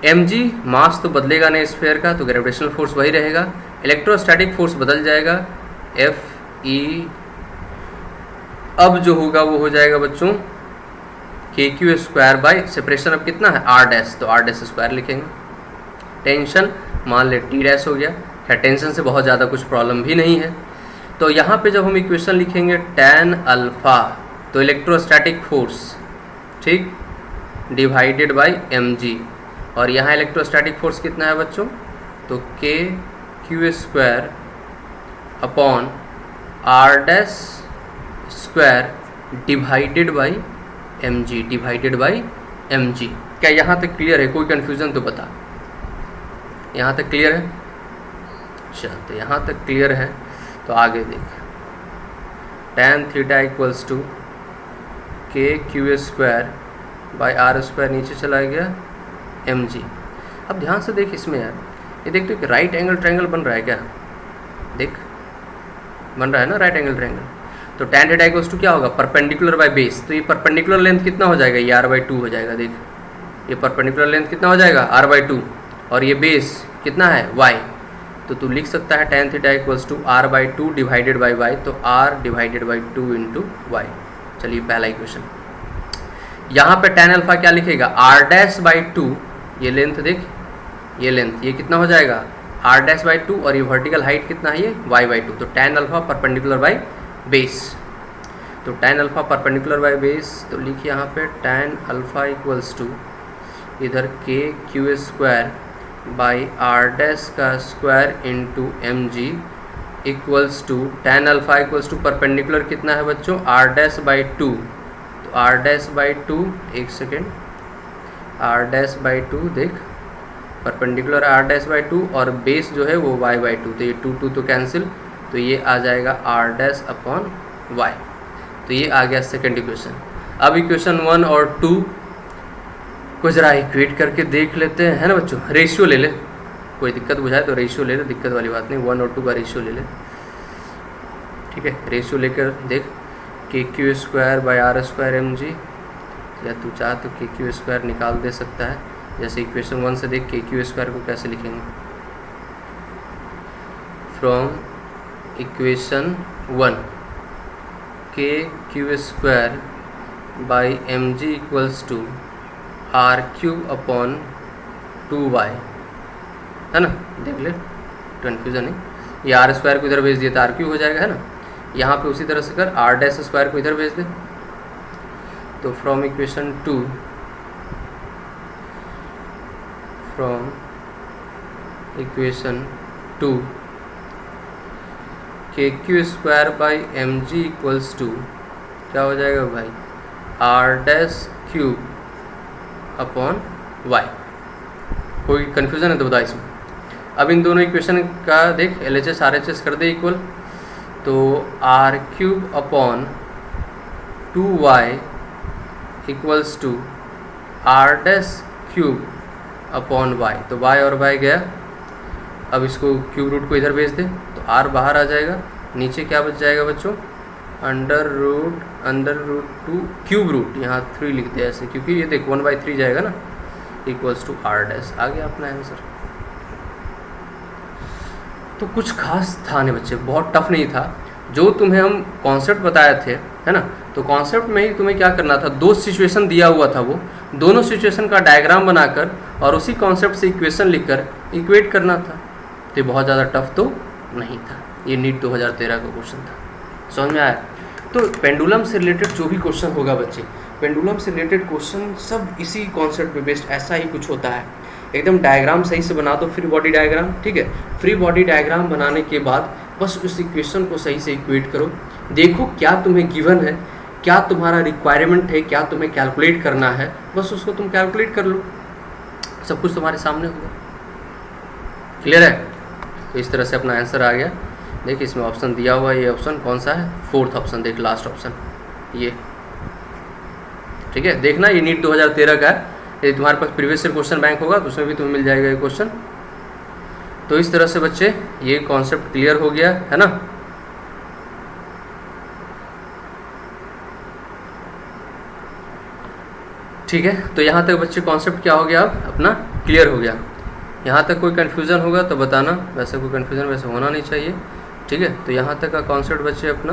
mg मास तो बदलेगा नहीं स्फीयर का, तो ग्रेविटेशनल फोर्स वही रहेगा। इलेक्ट्रोस्टैटिक फोर्स बदल जाएगा, Fe अब जो होगा वो हो जाएगा बच्चों KQ स्क्वायर बाई सेपरेशन अब कितना है r डैश, तो r डैश स्क्वायर लिखेंगे। टेंशन मान ले T डैश हो गया, खैर टेंशन से बहुत ज़्यादा कुछ प्रॉब्लम भी नहीं है। तो यहाँ पे जब हम इक्वेशन लिखेंगे tan अल्फ़ा, तो इलेक्ट्रोस्टैटिक फोर्स, ठीक, डिवाइडेड बाई mg, और यहाँ इलेक्ट्रोस्टैटिक फोर्स कितना है बच्चों, तो KQ square upon r dash square divided by mg, divided by mg। क्या यहाँ तक क्लियर है? कोई कन्फ्यूज़न तो बता। यहाँ तक क्लियर है? चल, तो यहाँ तक क्लियर है तो आगे देख। tan theta equals to KQ square by r square, नीचे चला गया mg। अब ध्यान से देख इसमें यार, ये देख तो एक राइट एंगल ट्रायंगल बन रहा है क्या, देख बन रहा है ना राइट एंगल ट्रायंगल। तो tan थीटा इक्वल्स टू क्या होगा, परपेंडिकुलर बाय बेस, तो ये परपेंडिकुलर लेंथ कितना हो जाएगा, ये r/2 हो जाएगा। देख ये परपेंडिकुलर लेंथ कितना हो जाएगा, r/2, और ये बेस कितना है, y। तो तू लिख सकता है tan theta equals to r/2 divided by y, तो r divided by 2 into Y. चलिए पहला इक्वेशन। यहाँ पे tan अल्फा क्या लिखेगा, r डैश बाई 2, ये लेंथ देख, ये लेंथ ये कितना हो जाएगा r डैश बाई 2, और ये वर्टिकल हाइट कितना है, ये y/2। तो tan alpha perpendicular by base, तो tan alpha perpendicular by base, तो लिखिए यहाँ पे tan अल्फा इक्वल्स टू इधर KQ square by r dash का square into mg equals to tan alpha equals to perpendicular कितना है बच्चों, r डैश बाई 2, तो r डैश बाई 2, एक सेकेंड, r डैश बाई 2 देख, परपेंडिकुलर r डैश बाई 2 और base जो है वो y/2, तो ये 2 तो कैंसिल, तो ये आ जाएगा r डैश अपॉन y। तो ये आ गया सेकेंड इक्वेशन। अब इक्वेशन 1 और 2 को जरा इक्वेट करके देख लेते हैं, है ना बच्चों। रेशियो ले ले, कोई दिक्कत बुझाए तो रेशियो ले ले, दिक्कत वाली बात नहीं, 1 और 2 का रेशियो ले ले, ठीक है। रेशियो लेकर देख, KQ square by r square mg, या तू चाह तो KQ स्क्वायर निकाल दे सकता है। जैसे इक्वेशन 1 से देख KQ स्क्वायर को कैसे लिखेंगे, from equation 1 KQ square by mg equals to r³ upon 2y, है ना। देख ले, कन्फ्यूजन नहीं, ये r स्क्वायर को इधर भेज दिया तो r³ हो जाएगा, है ना। यहाँ पे उसी तरह से कर, r डैश स्क्वायर को इधर भेज दे, तो from equation 2, from equation 2 KQ square by mg equals to क्या हो जाएगा भाई, r dash cube upon y। कोई कन्फ्यूज़न है तो बता इसमें। अब इन दोनों इक्वेशन का देख, LHS RHS कर दे इक्वल, तो r³ upon 2y equals to r dash cube upon y, तो y और y गया। अब इसको क्यूब रूट को इधर भेज दे, तो r बाहर आ जाएगा, नीचे क्या बच जाएगा बच्चों, अंडर रूट 2 क्यूब रूट, यहाँ 3 लिख दिया ऐसे, क्योंकि ये देख 1/3 जाएगा ना, इक्वल्स टू r डैश। आ गया अपना आंसर। तो कुछ खास था नहीं बच्चे, बहुत टफ नहीं था। जो तुम्हें हम कॉन्सेप्ट बताए थे, है ना, तो कॉन्सेप्ट में ही तुम्हें क्या करना था, 2 सिचुएशन दिया हुआ था, वो दोनों सिचुएशन का डायग्राम बनाकर और उसी कॉन्सेप्ट से इक्वेशन लिखकर इक्वेट करना था। तो ये बहुत ज़्यादा टफ तो नहीं था, ये नीट 2013 का क्वेश्चन था। समझ में आया? तो पेंडुलम से रिलेटेड जो भी क्वेश्चन होगा बच्चे, पेंडुलम से रिलेटेड क्वेश्चन सब इसी कॉन्सेप्ट पे बेस्ड ऐसा ही कुछ होता है। एकदम डायग्राम सही से बना दो, फ्री बॉडी डायग्राम, ठीक है। फ्री बॉडी डायग्राम बनाने के बाद बस उस इक्वेशन को सही से इक्वेट करो, देखो क्या तुम्हें गिवन है, क्या तुम्हारा रिक्वायरमेंट है, क्या तुम्हें कैलकुलेट करना है, बस उसको तुम कैलकुलेट कर लो, सब कुछ तुम्हारे सामने होगा। क्लियर है? तो इस तरह से अपना आंसर आ गया। देखिए इसमें ऑप्शन दिया हुआ है, ये ऑप्शन कौन सा है, 4th ऑप्शन, देख लास्ट ऑप्शन ये, ठीक है। देखना ये नीट 2013 का है, यदि तुम्हारे पास प्रीवियस ईयर क्वेश्चन बैंक होगा तो उसमें भी तुम्हें मिल जाएगा ये क्वेश्चन। तो इस तरह से बच्चे ये कॉन्सेप्ट क्लियर हो गया है ना। ठीक है, तो यहाँ तक बच्चे कॉन्सेप्ट क्या हो गया अब अपना क्लियर हो गया। यहाँ तक कोई कन्फ्यूज़न होगा तो बताना, वैसे कोई कन्फ्यूज़न वैसे होना नहीं चाहिए। ठीक है, तो यहाँ तक का कॉन्सेप्ट बच्चे अपना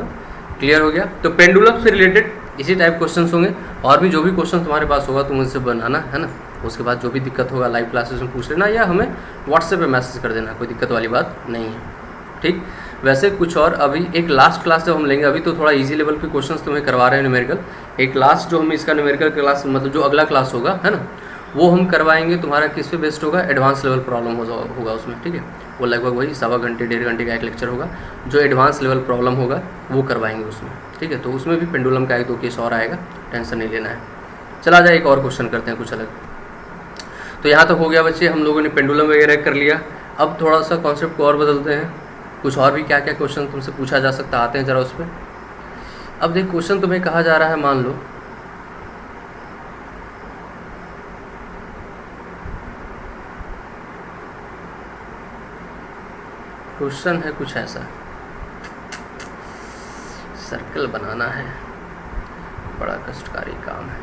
क्लियर हो गया। तो पेंडुलम से रिलेटेड इसी टाइप क्वेश्चंस होंगे, और भी जो भी क्वेश्चन तुम्हारे पास होगा तुम मुझसे बनाना है ना। उसके बाद जो भी दिक्कत होगा लाइव क्लासेस में पूछ लेना, या हमें व्हाट्सएप पे मैसेज कर देना, कोई दिक्कत वाली बात नहीं है। ठीक, वैसे कुछ और अभी एक लास्ट क्लास जब हम लेंगे, अभी तो थोड़ा इजी लेवल के क्वेश्चंस तुम्हें करवा रहे हैं न्यूमेरिकल। एक लास्ट जो हम इसका न्यूमेरिकल क्लास मतलब जो अगला क्लास होगा है ना, वो हम करवाएंगे तुम्हारा किस पे बेस्ड होगा, एडवांस लेवल प्रॉब्लम होगा उसमें। ठीक है, वो लगभग वही 1.25 घंटे 1.5 घंटे का एक लेक्चर होगा, जो एडवांस लेवल प्रॉब्लम होगा वो करवाएंगे उसमें। ठीक है, तो उसमें भी पेंडुलम का 1-2 केस और आएगा, टेंशन नहीं लेना है। चला जाए एक और क्वेश्चन करते हैं कुछ अलग। तो यहाँ तक हो गया बच्चे, हम लोगों ने पेंडुलम वगैरह कर लिया। अब थोड़ा सा कॉन्सेप्ट को और बदलते हैं, कुछ और भी क्या क्या क्वेश्चन तुमसे पूछा जा सकता, आते हैं ज़रा उस पर। अब देख, क्वेश्चन तुम्हें कहा जा रहा है, मान लो क्वेश्चन है कुछ ऐसा, सर्कल बनाना है, बड़ा कष्टकारी काम है।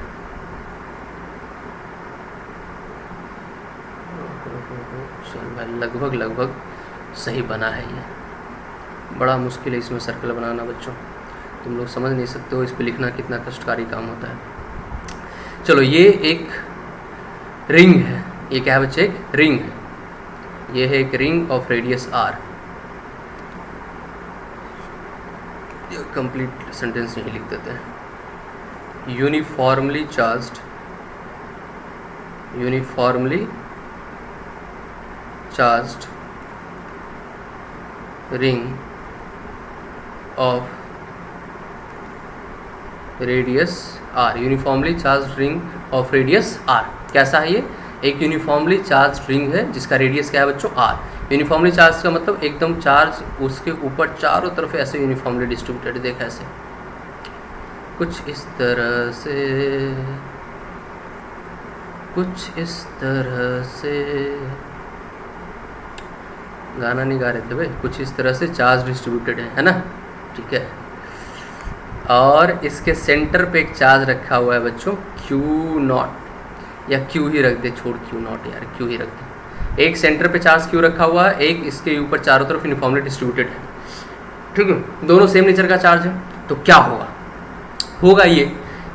चल भाई, लगभग सही बना है ये, बड़ा मुश्किल है इसमें सर्कल बनाना बच्चों, तुम लोग समझ नहीं सकते हो इस पे लिखना कितना कष्टकारी काम होता है। चलो, ये एक रिंग है, ये क्या है बच्चे, एक रिंग है, ये है एक ring of radius R. Complete sentence नहीं लिख देते हैं। Uniformly charged ring of radius R, uniformly charged ring of radius R. कैसा है ये, एक यूनिफॉर्मली चार्ज्ड रिंग है जिसका रेडियस क्या है बच्चों, आर। यूनिफॉर्मली चार्ज का मतलब एकदम चार्ज उसके ऊपर चारों तरफ ऐसे यूनिफॉर्मली डिस्ट्रीब्यूटेड, देख ऐसे कुछ इस तरह से गाना नहीं गा रहे थे भाई, कुछ इस तरह से चार्ज डिस्ट्रीब्यूटेड है ना। ठीक है, और इसके सेंटर पे एक चार्ज रखा हुआ है बच्चों Q0, या Q ही रख दे, छोड़ Q0 यार, Q ही रख दे। एक सेंटर पे चार्ज Q रखा हुआ है, एक इसके ऊपर चारों तरफ यूनिफॉर्मली डिस्ट्रीब्यूटेड है। ठीक है, दोनों सेम नेचर का चार्ज है, तो क्या होगा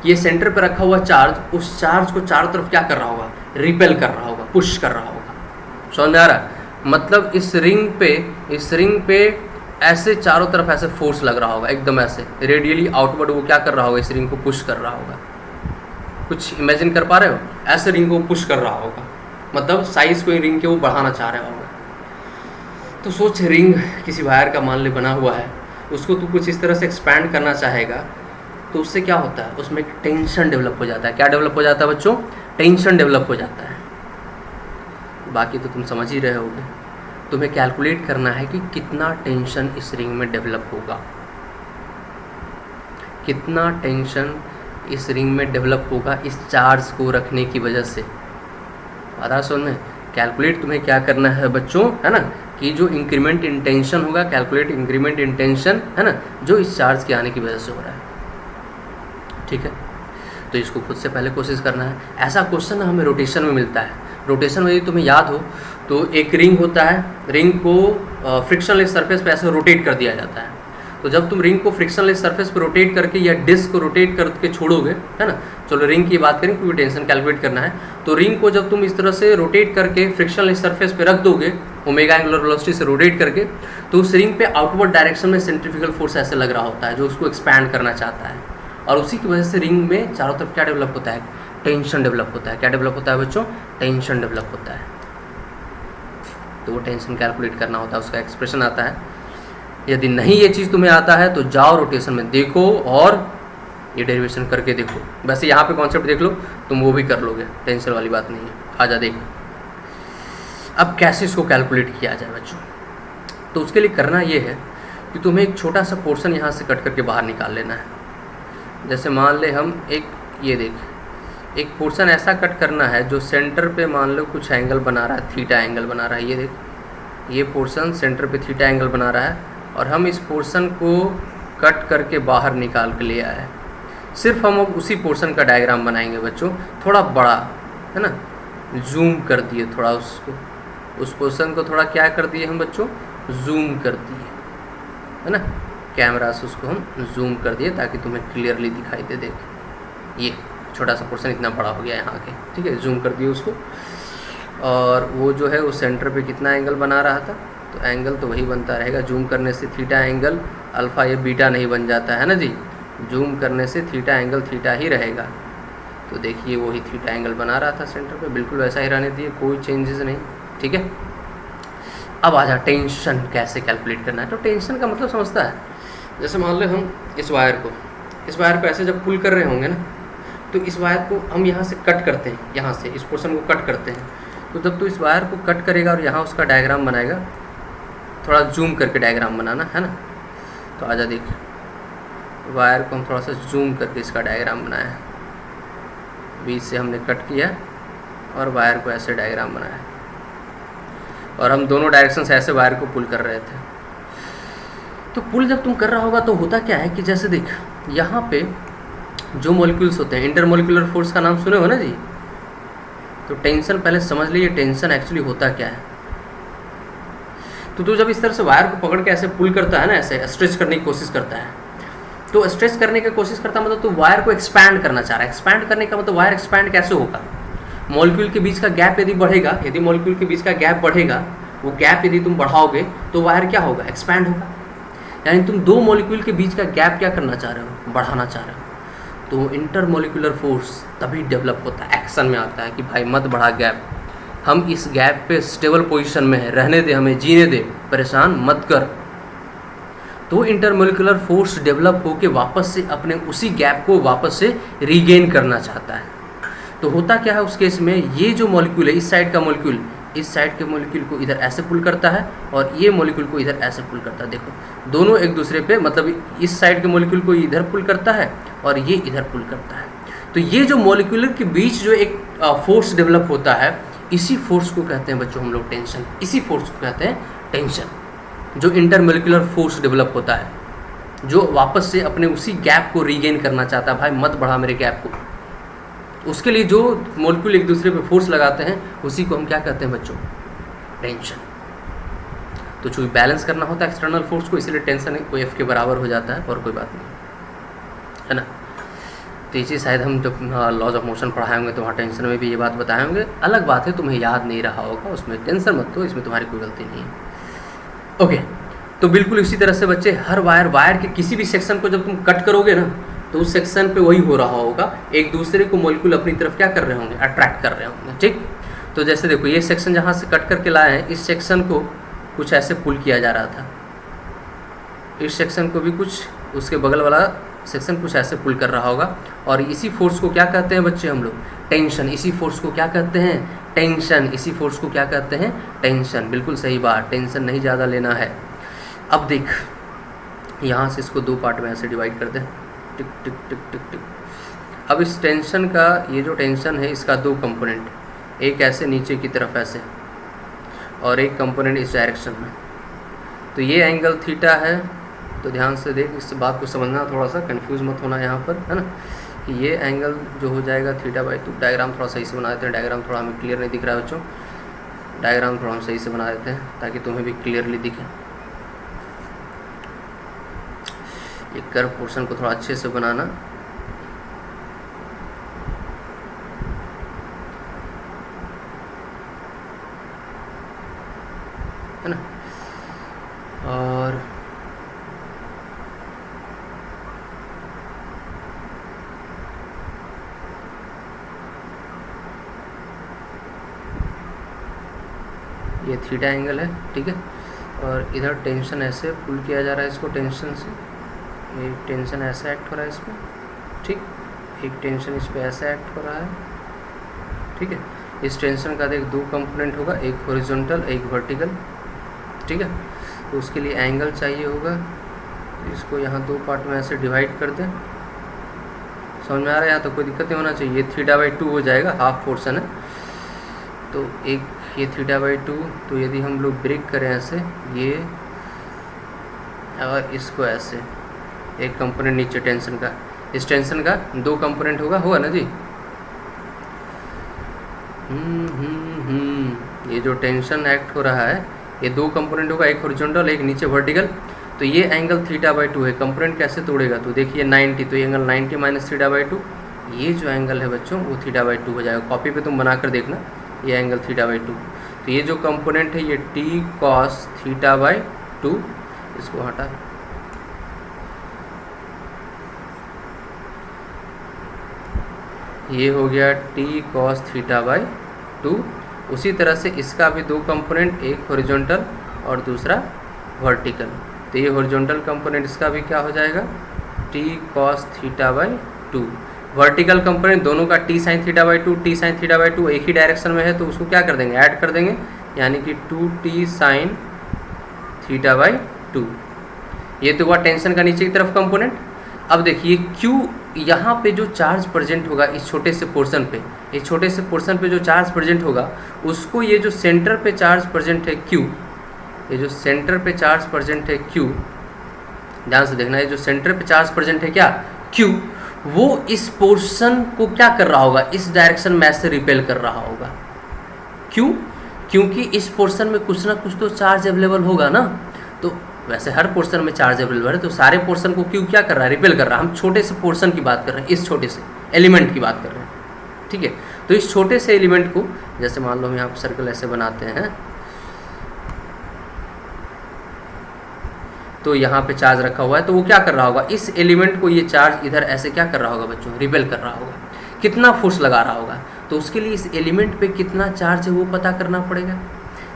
ये सेंटर पे रखा हुआ चार्ज उस चार्ज को चारों तरफ क्या कर रहा होगा, रिपेल कर रहा होगा, पुश कर रहा होगा। समझ में आ रहा है, मतलब इस रिंग पे ऐसे चारों तरफ ऐसे फोर्स लग रहा होगा, एकदम ऐसे रेडियली आउटवर्ड वो क्या कर रहा होगा, इस रिंग को पुश कर रहा होगा। कुछ इमेजिन कर पा रहे हो, ऐसे रिंग को पुश कर रहा होगा, मतलब साइज को रिंग के वो बढ़ाना चाह रहे होगा। तो सोच, रिंग किसी वायर का मान ले बना हुआ है, उसको तू कुछ इस तरह से एक्सपैंड करना चाहेगा, तो उससे क्या होता है, उसमें एक टेंशन डेवलप हो जाता है। क्या डेवलप हो जाता है बच्चों, टेंशन डेवलप हो जाता है। बाकी तो तुम समझ ही रहे होगे, तुम्हें कैलकुलेट करना है कि कितना टेंशन इस रिंग में डेवलप होगा, कितना टेंशन इस रिंग में डेवलप होगा इस चार्ज को रखने की वजह से। आधा सुन में कैलकुलेट तुम्हें क्या करना है बच्चों, है ना, कि जो इंक्रीमेंट इन टेंशन होगा, कैलकुलेट इंक्रीमेंट इन टेंशन, है ना, जो इस चार्ज के आने की वजह से हो रहा है। ठीक है, तो इसको खुद से पहले कोशिश करना है। ऐसा क्वेश्चन ना हमें रोटेशन में मिलता है। रोटेशन में यदि तुम्हें याद हो तो एक रिंग होता है, रिंग को फ्रिक्शनलेस सरफेस पे ऐसे रोटेट कर दिया जाता है। तो जब तुम रिंग को फ्रिक्शनलेस सरफेस पे रोटेट करके या डिस्क को रोटेट करके छोड़ोगे, है ना, चलो रिंग की बात करें क्योंकि टेंशन कैलकुलेट करना है, तो रिंग को जब तुम इस तरह से रोटेट करके फ्रिक्शनलेस सरफेस पे रख दोगे, ओमेगा एंगुलर वेलोसिटी से रोटेट करके, तो उस रिंग पे आउटवर्ड डायरेक्शन में सेंट्रीफ्यूगल फोर्स ऐसे लग रहा होता है जो उसको एक्सपैंड करना चाहता है, और उसी की वजह से रिंग में चारों तरफ क्या डेवलप होता है, टेंशन डेवलप होता है। क्या डेवलप होता है बच्चों, टेंशन डेवलप होता है। तो वो टेंशन कैलकुलेट करना होता है, उसका एक्सप्रेशन आता है। यदि नहीं ये चीज़ तुम्हें आता है तो जाओ रोटेशन में देखो और ये डेरिवेशन करके देखो। वैसे यहाँ पे कॉन्सेप्ट देख लो, तुम वो भी कर लोगे, टेंशन वाली बात नहीं है। आजा देख, अब कैसे इसको कैलकुलेट किया जाए बच्चों। तो उसके लिए करना ये है कि तुम्हें एक छोटा सा पोर्शन यहाँ से कट करके बाहर निकाल लेना है। जैसे मान ले हम ये देख, एक पोर्शन ऐसा कट करना है जो सेंटर पे मान लो कुछ एंगल बना रहा है, थीटा एंगल बना रहा है। ये देख, ये पोर्शन सेंटर पे थीटा एंगल बना रहा है, और हम इस पोर्शन को कट करके बाहर निकाल के ले आए। सिर्फ हम अब उसी पोर्शन का डायग्राम बनाएंगे बच्चों, थोड़ा बड़ा, है ना, जूम कर दिए थोड़ा उसको, उस पोर्शन को थोड़ा क्या कर दिए हम बच्चों, जूम कर दिए, है ना, कैमरा से उसको हम जूम कर दिए ताकि तुम्हें क्लियरली दिखाई दे। देख ये छोटा सा पोर्शन इतना बड़ा हो गया यहाँ के, ठीक है, जूम कर दिए उसको। और वो जो है उस सेंटर पे कितना एंगल बना रहा था, तो एंगल तो वही बनता रहेगा, जूम करने से थीटा एंगल अल्फ़ा या बीटा नहीं बन जाता है ना जी, जूम करने से थीटा एंगल थीटा ही रहेगा। तो देखिए वही थीटा एंगल बना रहा था सेंटर पे, बिल्कुल वैसा ही रहने दिए, कोई चेंजेस नहीं, ठीक है। अब आ जा टेंशन कैसे कैलकुलेट करना है। तो टेंशन का मतलब समझता है, जैसे मान लो हम इस वायर को ऐसे जब पुल कर रहे होंगे ना, तो इस वायर को हम यहाँ से कट करते हैं, यहाँ से इस पोर्शन को कट करते हैं। तो जब तू इस वायर को कट करेगा और यहाँ उसका डायग्राम बनाएगा, थोड़ा जूम करके डायग्राम बनाना है ना, तो आजा देख, वायर को हम थोड़ा सा जूम करके इसका डायग्राम बनाया, बीच से हमने कट किया और वायर को ऐसे डायग्राम बनाया, और हम दोनों डायरेक्शन से ऐसे वायर को पुल कर रहे थे। तो पुल जब तुम कर रहा होगा तो होता क्या है कि जैसे देख, यहाँ पे जो मॉलिक्यूल्स होते हैं, इंटरमॉलिक्यूलर फोर्स का नाम सुने हो ना जी, तो टेंशन पहले समझ लीजिए, टेंशन एक्चुअली होता क्या है। तो तू जब इस तरह से वायर को पकड़ के ऐसे पुल करता है ना, ऐसे स्ट्रेच करने की कोशिश करता है, तो स्ट्रेच करने की कोशिश करता मतलब तू वायर को एक्सपैंड करना चाह रहा है। एक्सपैंड करने का मतलब वायर एक्सपैंड कैसे होगा, मॉलिक्यूल के बीच का गैप यदि बढ़ेगा, यदि मॉलिक्यूल के बीच का गैप बढ़ेगा, वो गैप यदि तुम बढ़ाओगे तो वायर क्या होगा, एक्सपैंड होगा। यानी तुम दो मॉलिक्यूल के बीच का गैप क्या करना चाह रहे हो, बढ़ाना चाह रहे हो। तो इंटरमॉलिक्यूलर फोर्स तभी डेवलप होता है, एक्शन में आता है कि भाई मत बढ़ा गैप, हम इस गैप पे स्टेबल पोजीशन में है, रहने दे, हमें जीने दे, परेशान मत कर। तो इंटरमॉलिक्यूलर फोर्स डेवलप होके वापस से अपने उसी गैप को वापस से रीगेन करना चाहता है। तो होता क्या है उस केस में, ये जो मॉलिक्यूल है, इस साइड का मॉलिक्यूल इस साइड के मॉलिक्यूल को इधर ऐसे पुल करता है और ये मॉलिक्यूल को इधर ऐसे पुल करता है। देखो दोनों एक दूसरे पे, मतलब इस साइड के मॉलिक्यूल को इधर पुल करता है और ये इधर पुल करता है। तो ये जो मॉलिक्यूलर के बीच जो एक फोर्स डेवलप होता है, इसी फोर्स को कहते हैं बच्चों हम लोग टेंशन। इसी फोर्स को कहते हैं टेंशन, जो इंटरमॉलिक्यूलर फोर्स डेवलप होता है, जो वापस से अपने उसी गैप को रीगेन करना चाहता है, भाई मत बढ़ा मेरे गैप को। उसके लिए जो मॉलिक्यूल एक दूसरे पे फोर्स लगाते हैं उसी को हम क्या कहते हैं बच्चों, टेंशन। तो चूँकि बैलेंस करना होता है एक्सटर्नल फोर्स को, इसलिए टेंशन कोई एफ के बराबर हो जाता है, और कोई बात नहीं, है ना। तो इसी शायद हम जब लॉज ऑफ मोशन पढ़ाए होंगे तो वहाँ टेंशन में भी ये बात बताए होंगे। अलग बात है तुम्हें याद नहीं रहा होगा, उसमें टेंशन मत लो, इसमें तुम्हारी कोई गलती नहीं है। ओके, तो बिल्कुल इसी तरह से बच्चे हर वायर के किसी भी सेक्शन को जब तुम कट करोगे ना, तो उस सेक्शन पे वही हो रहा होगा, एक दूसरे को मॉलिक्यूल अपनी तरफ क्या कर रहे होंगे, अट्रैक्ट कर रहे होंगे, ठीक। तो जैसे देखो ये सेक्शन जहाँ से कट करके लाए हैं, इस सेक्शन को कुछ ऐसे पुल किया जा रहा था, इस सेक्शन को भी कुछ, उसके बगल वाला सेक्शन कुछ ऐसे पुल कर रहा होगा, और इसी फोर्स को क्या कहते हैं बच्चे हम लोग, टेंशन। इसी फोर्स को क्या कहते हैं, टेंशन। इसी फोर्स को क्या कहते हैं, टेंशन। बिल्कुल सही बात, टेंशन नहीं ज़्यादा लेना है। अब देख यहाँ से इसको दो पार्ट में ऐसे डिवाइड कर दें, टिक टिक टिक टिक टिक। अब इस टेंशन का, ये जो टेंशन है इसका दो कंपोनेंट, एक ऐसे नीचे की तरफ ऐसे, और एक कंपोनेंट इस डायरेक्शन में। तो ये एंगल थीटा है, तो ध्यान से देख, इस बात को समझना, थोड़ा सा कंफ्यूज मत होना यहाँ पर, है ना, कि ये एंगल जो हो जाएगा θ/2। डायग्राम थोड़ा सही से बना देते हैं, डायग्राम थोड़ा हमें क्लियर नहीं दिख रहा है बच्चों, डायग्राम थोड़ा हम सही से बना देते हैं ताकि तुम्हें भी क्लियरली दिखे। ये कर्व पोर्शन को थोड़ा अच्छे से बनाना, है ना। और ये थीटा एंगल है, ठीक है, और इधर टेंशन ऐसे पुल किया जा रहा है इसको टेंशन से, एक टेंशन ऐसा एक्ट हो रहा है इसमें, ठीक, एक टेंशन इस पर ऐसा एक्ट हो रहा है, ठीक है। इस टेंशन का देख दो कंपोनेंट होगा, एक हॉरिजॉन्टल एक वर्टिकल, ठीक है। तो उसके लिए एंगल चाहिए होगा, इसको यहाँ दो पार्ट में ऐसे डिवाइड कर दें। समझ में आ रहा है, यहाँ तो कोई दिक्कत नहीं होना चाहिए। θ/2 हो जाएगा, हाफ पोर्शन है, तो एक ये θ/2। तो यदि हम लोग ब्रेक करें ऐसे ये, और इसको ऐसे, एक कंपोनेंट नीचे टेंशन का, इस टेंशन का दो कंपोनेंट होगा ना जी। ये जो टेंशन एक्ट हो रहा है ये दो कंपोनेंट होगा, एक हॉरिजॉन्टल एक नीचे वर्टिकल। तो ये एंगल θ/2 है, कंपोनेंट कैसे तोड़ेगा तो देखिए 90, तो ये एंगल 90 माइनस θ/2, ये जो एंगल है बच्चों वो θ/2 हो जाएगा। कॉपी पे तुम बना कर देखना, ये एंगल θ/2। तो ये जो कंपोनेंट है ये t cos θ/2, इसको हटा, ये हो गया t cos θ/2। उसी तरह से इसका भी दो कंपोनेंट, एक हॉरिजॉन्टल और दूसरा वर्टिकल। तो ये हॉरिजॉन्टल कंपोनेंट इसका भी क्या हो जाएगा t cos θ/2। वर्टिकल कंपोनेंट दोनों का t sin θ/2, t sin θ/2 एक ही डायरेक्शन में है तो उसको क्या कर देंगे, ऐड कर देंगे, यानी कि 2t sin θ/2। ये तो हुआ टेंशन का नीचे की तरफ कंपोनेंट। अब देखिए Q, यहाँ पे जो चार्ज प्रेजेंट होगा इस छोटे से पोर्शन पे, इस छोटे से पोर्शन पे जो चार्ज प्रेजेंट होगा उसको ये जो सेंटर पे चार्ज प्रेजेंट है Q, ये जो सेंटर पे चार्ज प्रेजेंट है Q, ध्यान से देखना, ये जो सेंटर पे चार्ज प्रेजेंट है क्या Q, वो इस पोर्शन को क्या कर रहा होगा, इस डायरेक्शन में ऐसे रिपेल कर रहा होगा। क्यों? क्योंकि इस पोर्शन में कुछ ना कुछ तो चार्ज अवेलेबल होगा ना। तो वैसे हर पोर्शन में चार्ज अवेलेबल है, तो सारे पोर्शन को क्यों क्या कर रहा है, रिपेल कर रहा है। हम छोटे से पोर्शन की बात कर रहे हैं, इस छोटे से एलिमेंट की बात कर रहे हैं, ठीक है। तो इस छोटे से एलिमेंट को, जैसे मान लो हम यहाँ पर सर्कल ऐसे बनाते हैं, तो यहाँ पे चार्ज रखा हुआ है, तो वो क्या कर रहा होगा, इस एलिमेंट को ये चार्ज इधर ऐसे क्या कर रहा होगा बच्चों, रिपेल कर रहा होगा। कितना फोर्स लगा रहा होगा, तो उसके लिए इस एलिमेंट पे कितना चार्ज है वो पता करना पड़ेगा।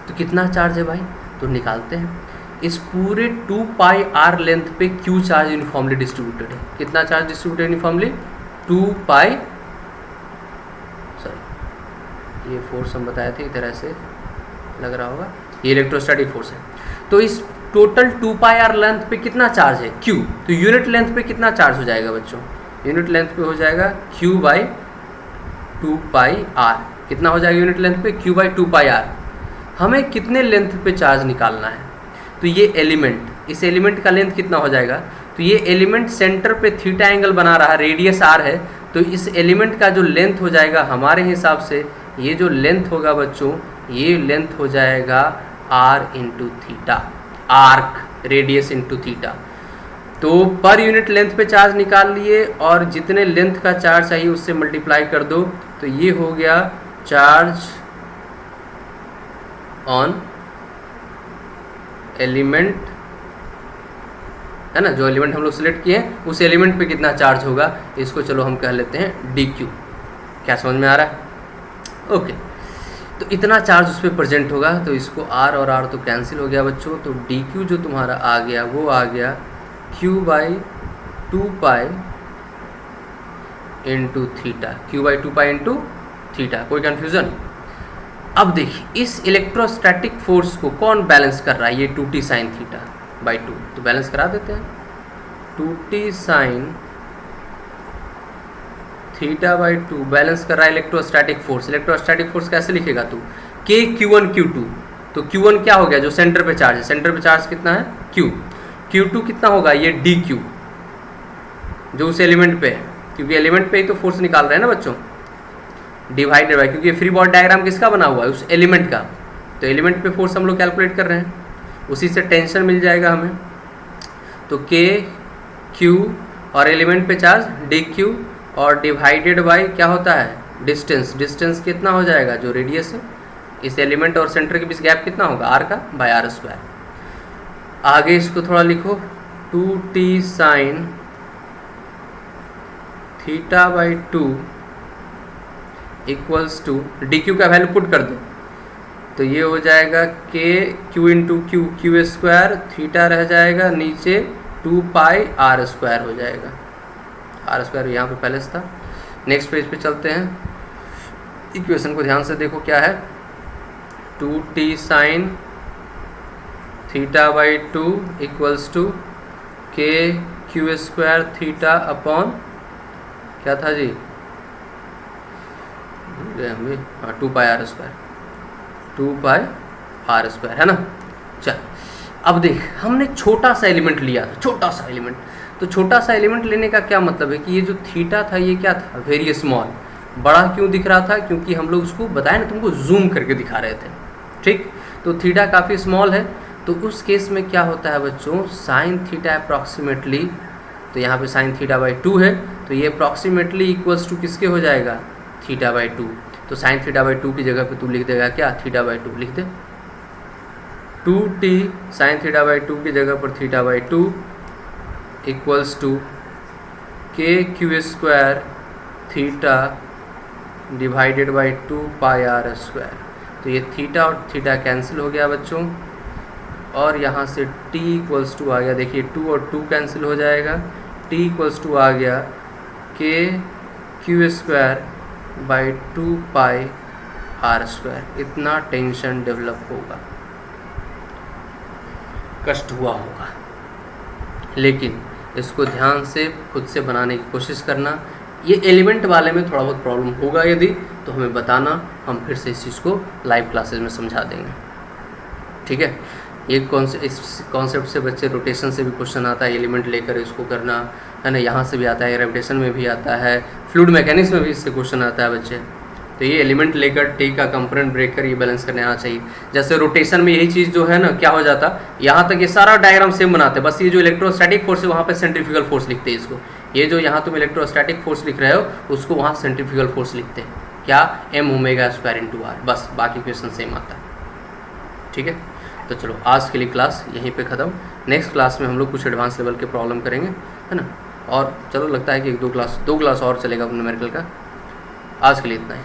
तो कितना चार्ज है भाई, तो निकालते हैं। इस पूरे 2πr लेंथ पे Q चार्ज यूनिफॉर्मली डिस्ट्रीब्यूटेड है। कितना चार्ज डिस्ट्रीब्यूटेड यूनिफॉर्मली, 2π, सॉरी ये फोर्स हम बताए थे, इधर ऐसे लग रहा होगा, ये इलेक्ट्रोस्टैटिक फोर्स है। तो इस टोटल 2πr लेंथ पे कितना चार्ज है Q, तो यूनिट लेंथ पे कितना चार्ज हो जाएगा बच्चों, यूनिट लेंथ पे हो जाएगा Q/2πr। कितना हो जाएगा यूनिट लेंथ पे, Q/2πr। हमें कितने लेंथ पे चार्ज निकालना है, तो ये एलिमेंट, इस एलिमेंट का लेंथ कितना हो जाएगा, तो ये एलिमेंट सेंटर पे थीटा एंगल बना रहा है, रेडियस r है, तो इस एलिमेंट का जो लेंथ हो जाएगा हमारे हिसाब से, ये जो लेंथ होगा बच्चों, ये लेंथ हो जाएगा r into theta, arc radius into theta. तो पर यूनिट लेंथ पे चार्ज निकाल लिए और जितने लेंथ का चार्ज चाहिए उससे मल्टीप्लाई कर दो, तो ये हो गया चार्ज ऑन एलिमेंट, है ना, जो एलिमेंट हम लोग सिलेक्ट किए हैं उस एलिमेंट पे कितना चार्ज होगा, इसको चलो हम कह लेते हैं dq। क्या समझ में आ रहा है, ओके। तो इतना चार्ज उस पर प्रेजेंट होगा, तो इसको r और r तो कैंसिल हो गया बच्चों, तो dq जो तुम्हारा आ गया वो आ गया Q/2π into theta, Q/2π into theta. कोई कन्फ्यूज़न? अब देखिए इस इलेक्ट्रोस्टैटिक फोर्स को कौन बैलेंस कर रहा है, ये 2t sin θ/2, तो बैलेंस करा देते हैं। 2t sin θ/2 बैलेंस कर रहा है इलेक्ट्रोस्टैटिक फोर्स। इलेक्ट्रोस्टैटिक फोर्स कैसे लिखेगा तू, K Q1 Q2, तो Q1 क्या हो गया, जो सेंटर पे चार्ज है, सेंटर पे चार्ज कितना है Q, Q2 कितना होगा, ये dq, जो उस एलिमेंट पे है, क्योंकि एलिमेंट पे ही तो फोर्स निकाल रहे हैं ना बच्चों, डिवाइडेड बाय, क्योंकि फ्री बॉडी डायग्राम किसका बना हुआ है, उस एलिमेंट का, तो एलिमेंट पे फोर्स हम लोग कैलकुलेट कर रहे हैं, उसी से टेंशन मिल जाएगा हमें। तो K Q और एलिमेंट पे चार्ज dq और डिवाइडेड बाय क्या होता है, डिस्टेंस, डिस्टेंस कितना हो जाएगा, जो रेडियस है, इस एलिमेंट और सेंटर के बीच गैप कितना होगा, r का बाय r²। आगे इसको थोड़ा लिखो, 2t sin θ/2 equals to dq का वैल्यू पुट कर दो, तो ये हो जाएगा K Q into Q² theta रह जाएगा, नीचे 2πr² हो जाएगा, r² यहाँ पे पहले से था। नेक्स्ट पेज पे चलते हैं, इक्वेशन को ध्यान से देखो क्या है, 2t sin θ/2 equals to K Q² theta upon क्या था जी, हमें 2πr², 2πr² है ना। चल अब देख, हमने छोटा सा एलिमेंट लिया था, छोटा सा एलिमेंट, तो छोटा सा एलिमेंट लेने का क्या मतलब है कि ये जो थीटा था ये क्या था, वेरी स्मॉल। बड़ा क्यों दिख रहा था, क्योंकि हम लोग उसको बताए ना तुमको जूम करके दिखा रहे थे, ठीक। तो थीटा काफ़ी स्मॉल है, तो उस केस में क्या होता है बच्चों, साइन थीटा अप्रॉक्सीमेटली, तो यहाँ पे साइन थीटा बाई 2 है, तो ये अप्रॉक्सीमेटली इक्वल्स टू किसके हो जाएगा, थीटा बाई 2। तो साइन थीटा बाई 2 की जगह पे तू लिख देगा क्या, थीटा बाई 2 लिख दे। 2t साइन थीटा बाई 2 की जगह पर theta by 2 equals to K Q square theta divided by 2 pi R square. तो ये थीटा और थीटा कैंसिल हो गया बच्चों, और यहाँ से t इक्वल्स टू आ गया, देखिए 2 और 2 कैंसिल हो जाएगा, t इक्वल्स टू आ गया K Q square by 2 pi R square. इतना टेंशन डेवलप होगा, कष्ट हुआ होगा, लेकिन इसको ध्यान से खुद से बनाने की कोशिश करना। ये एलिमेंट वाले में थोड़ा बहुत प्रॉब्लम होगा यदि, तो हमें बताना, हम फिर से इस चीज़ को लाइव क्लासेस में समझा देंगे, ठीक है। इस कॉन्सेप्ट से बच्चे रोटेशन से भी क्वेश्चन आता है, एलिमेंट लेकर इसको करना है ना, यहाँ से भी आता है, ग्रेविटेशन में भी आता है, फ्लूइड मैकेनिक्स में भी इससे क्वेश्चन आता है बच्चे। तो ये एलिमेंट लेकर टी का कंपोनेंट ब्रेक कर ये बैलेंस करने आना चाहिए। जैसे रोटेशन में यही चीज़ जो है ना, क्या हो जाता, यहाँ तक ये सारा डायग्राम सेम बनाते हैं, बस ये जो इलेक्ट्रोस्टैटिक फोर्स है वहाँ पे सेंट्रीफ्यूगल फोर्स लिखते हैं इसको। ये जो यहाँ तुम इलेक्ट्रोस्टैटिक फोर्स लिख रहे हो उसको वहाँ सेंट्रीफ्यूगल फोर्स लिखते हैं, क्या, m omega square into R, बस बाकी क्वेश्चन सेम आता है, ठीक है। तो चलो आज के लिए क्लास यहीं पे ख़त्म। नेक्स्ट क्लास में हम लोग कुछ एडवांस लेवल के प्रॉब्लम करेंगे, है ना, और चलो लगता है कि दो क्लास और चलेगा न्यूमेरिकल का। आज के लिए इतना ही।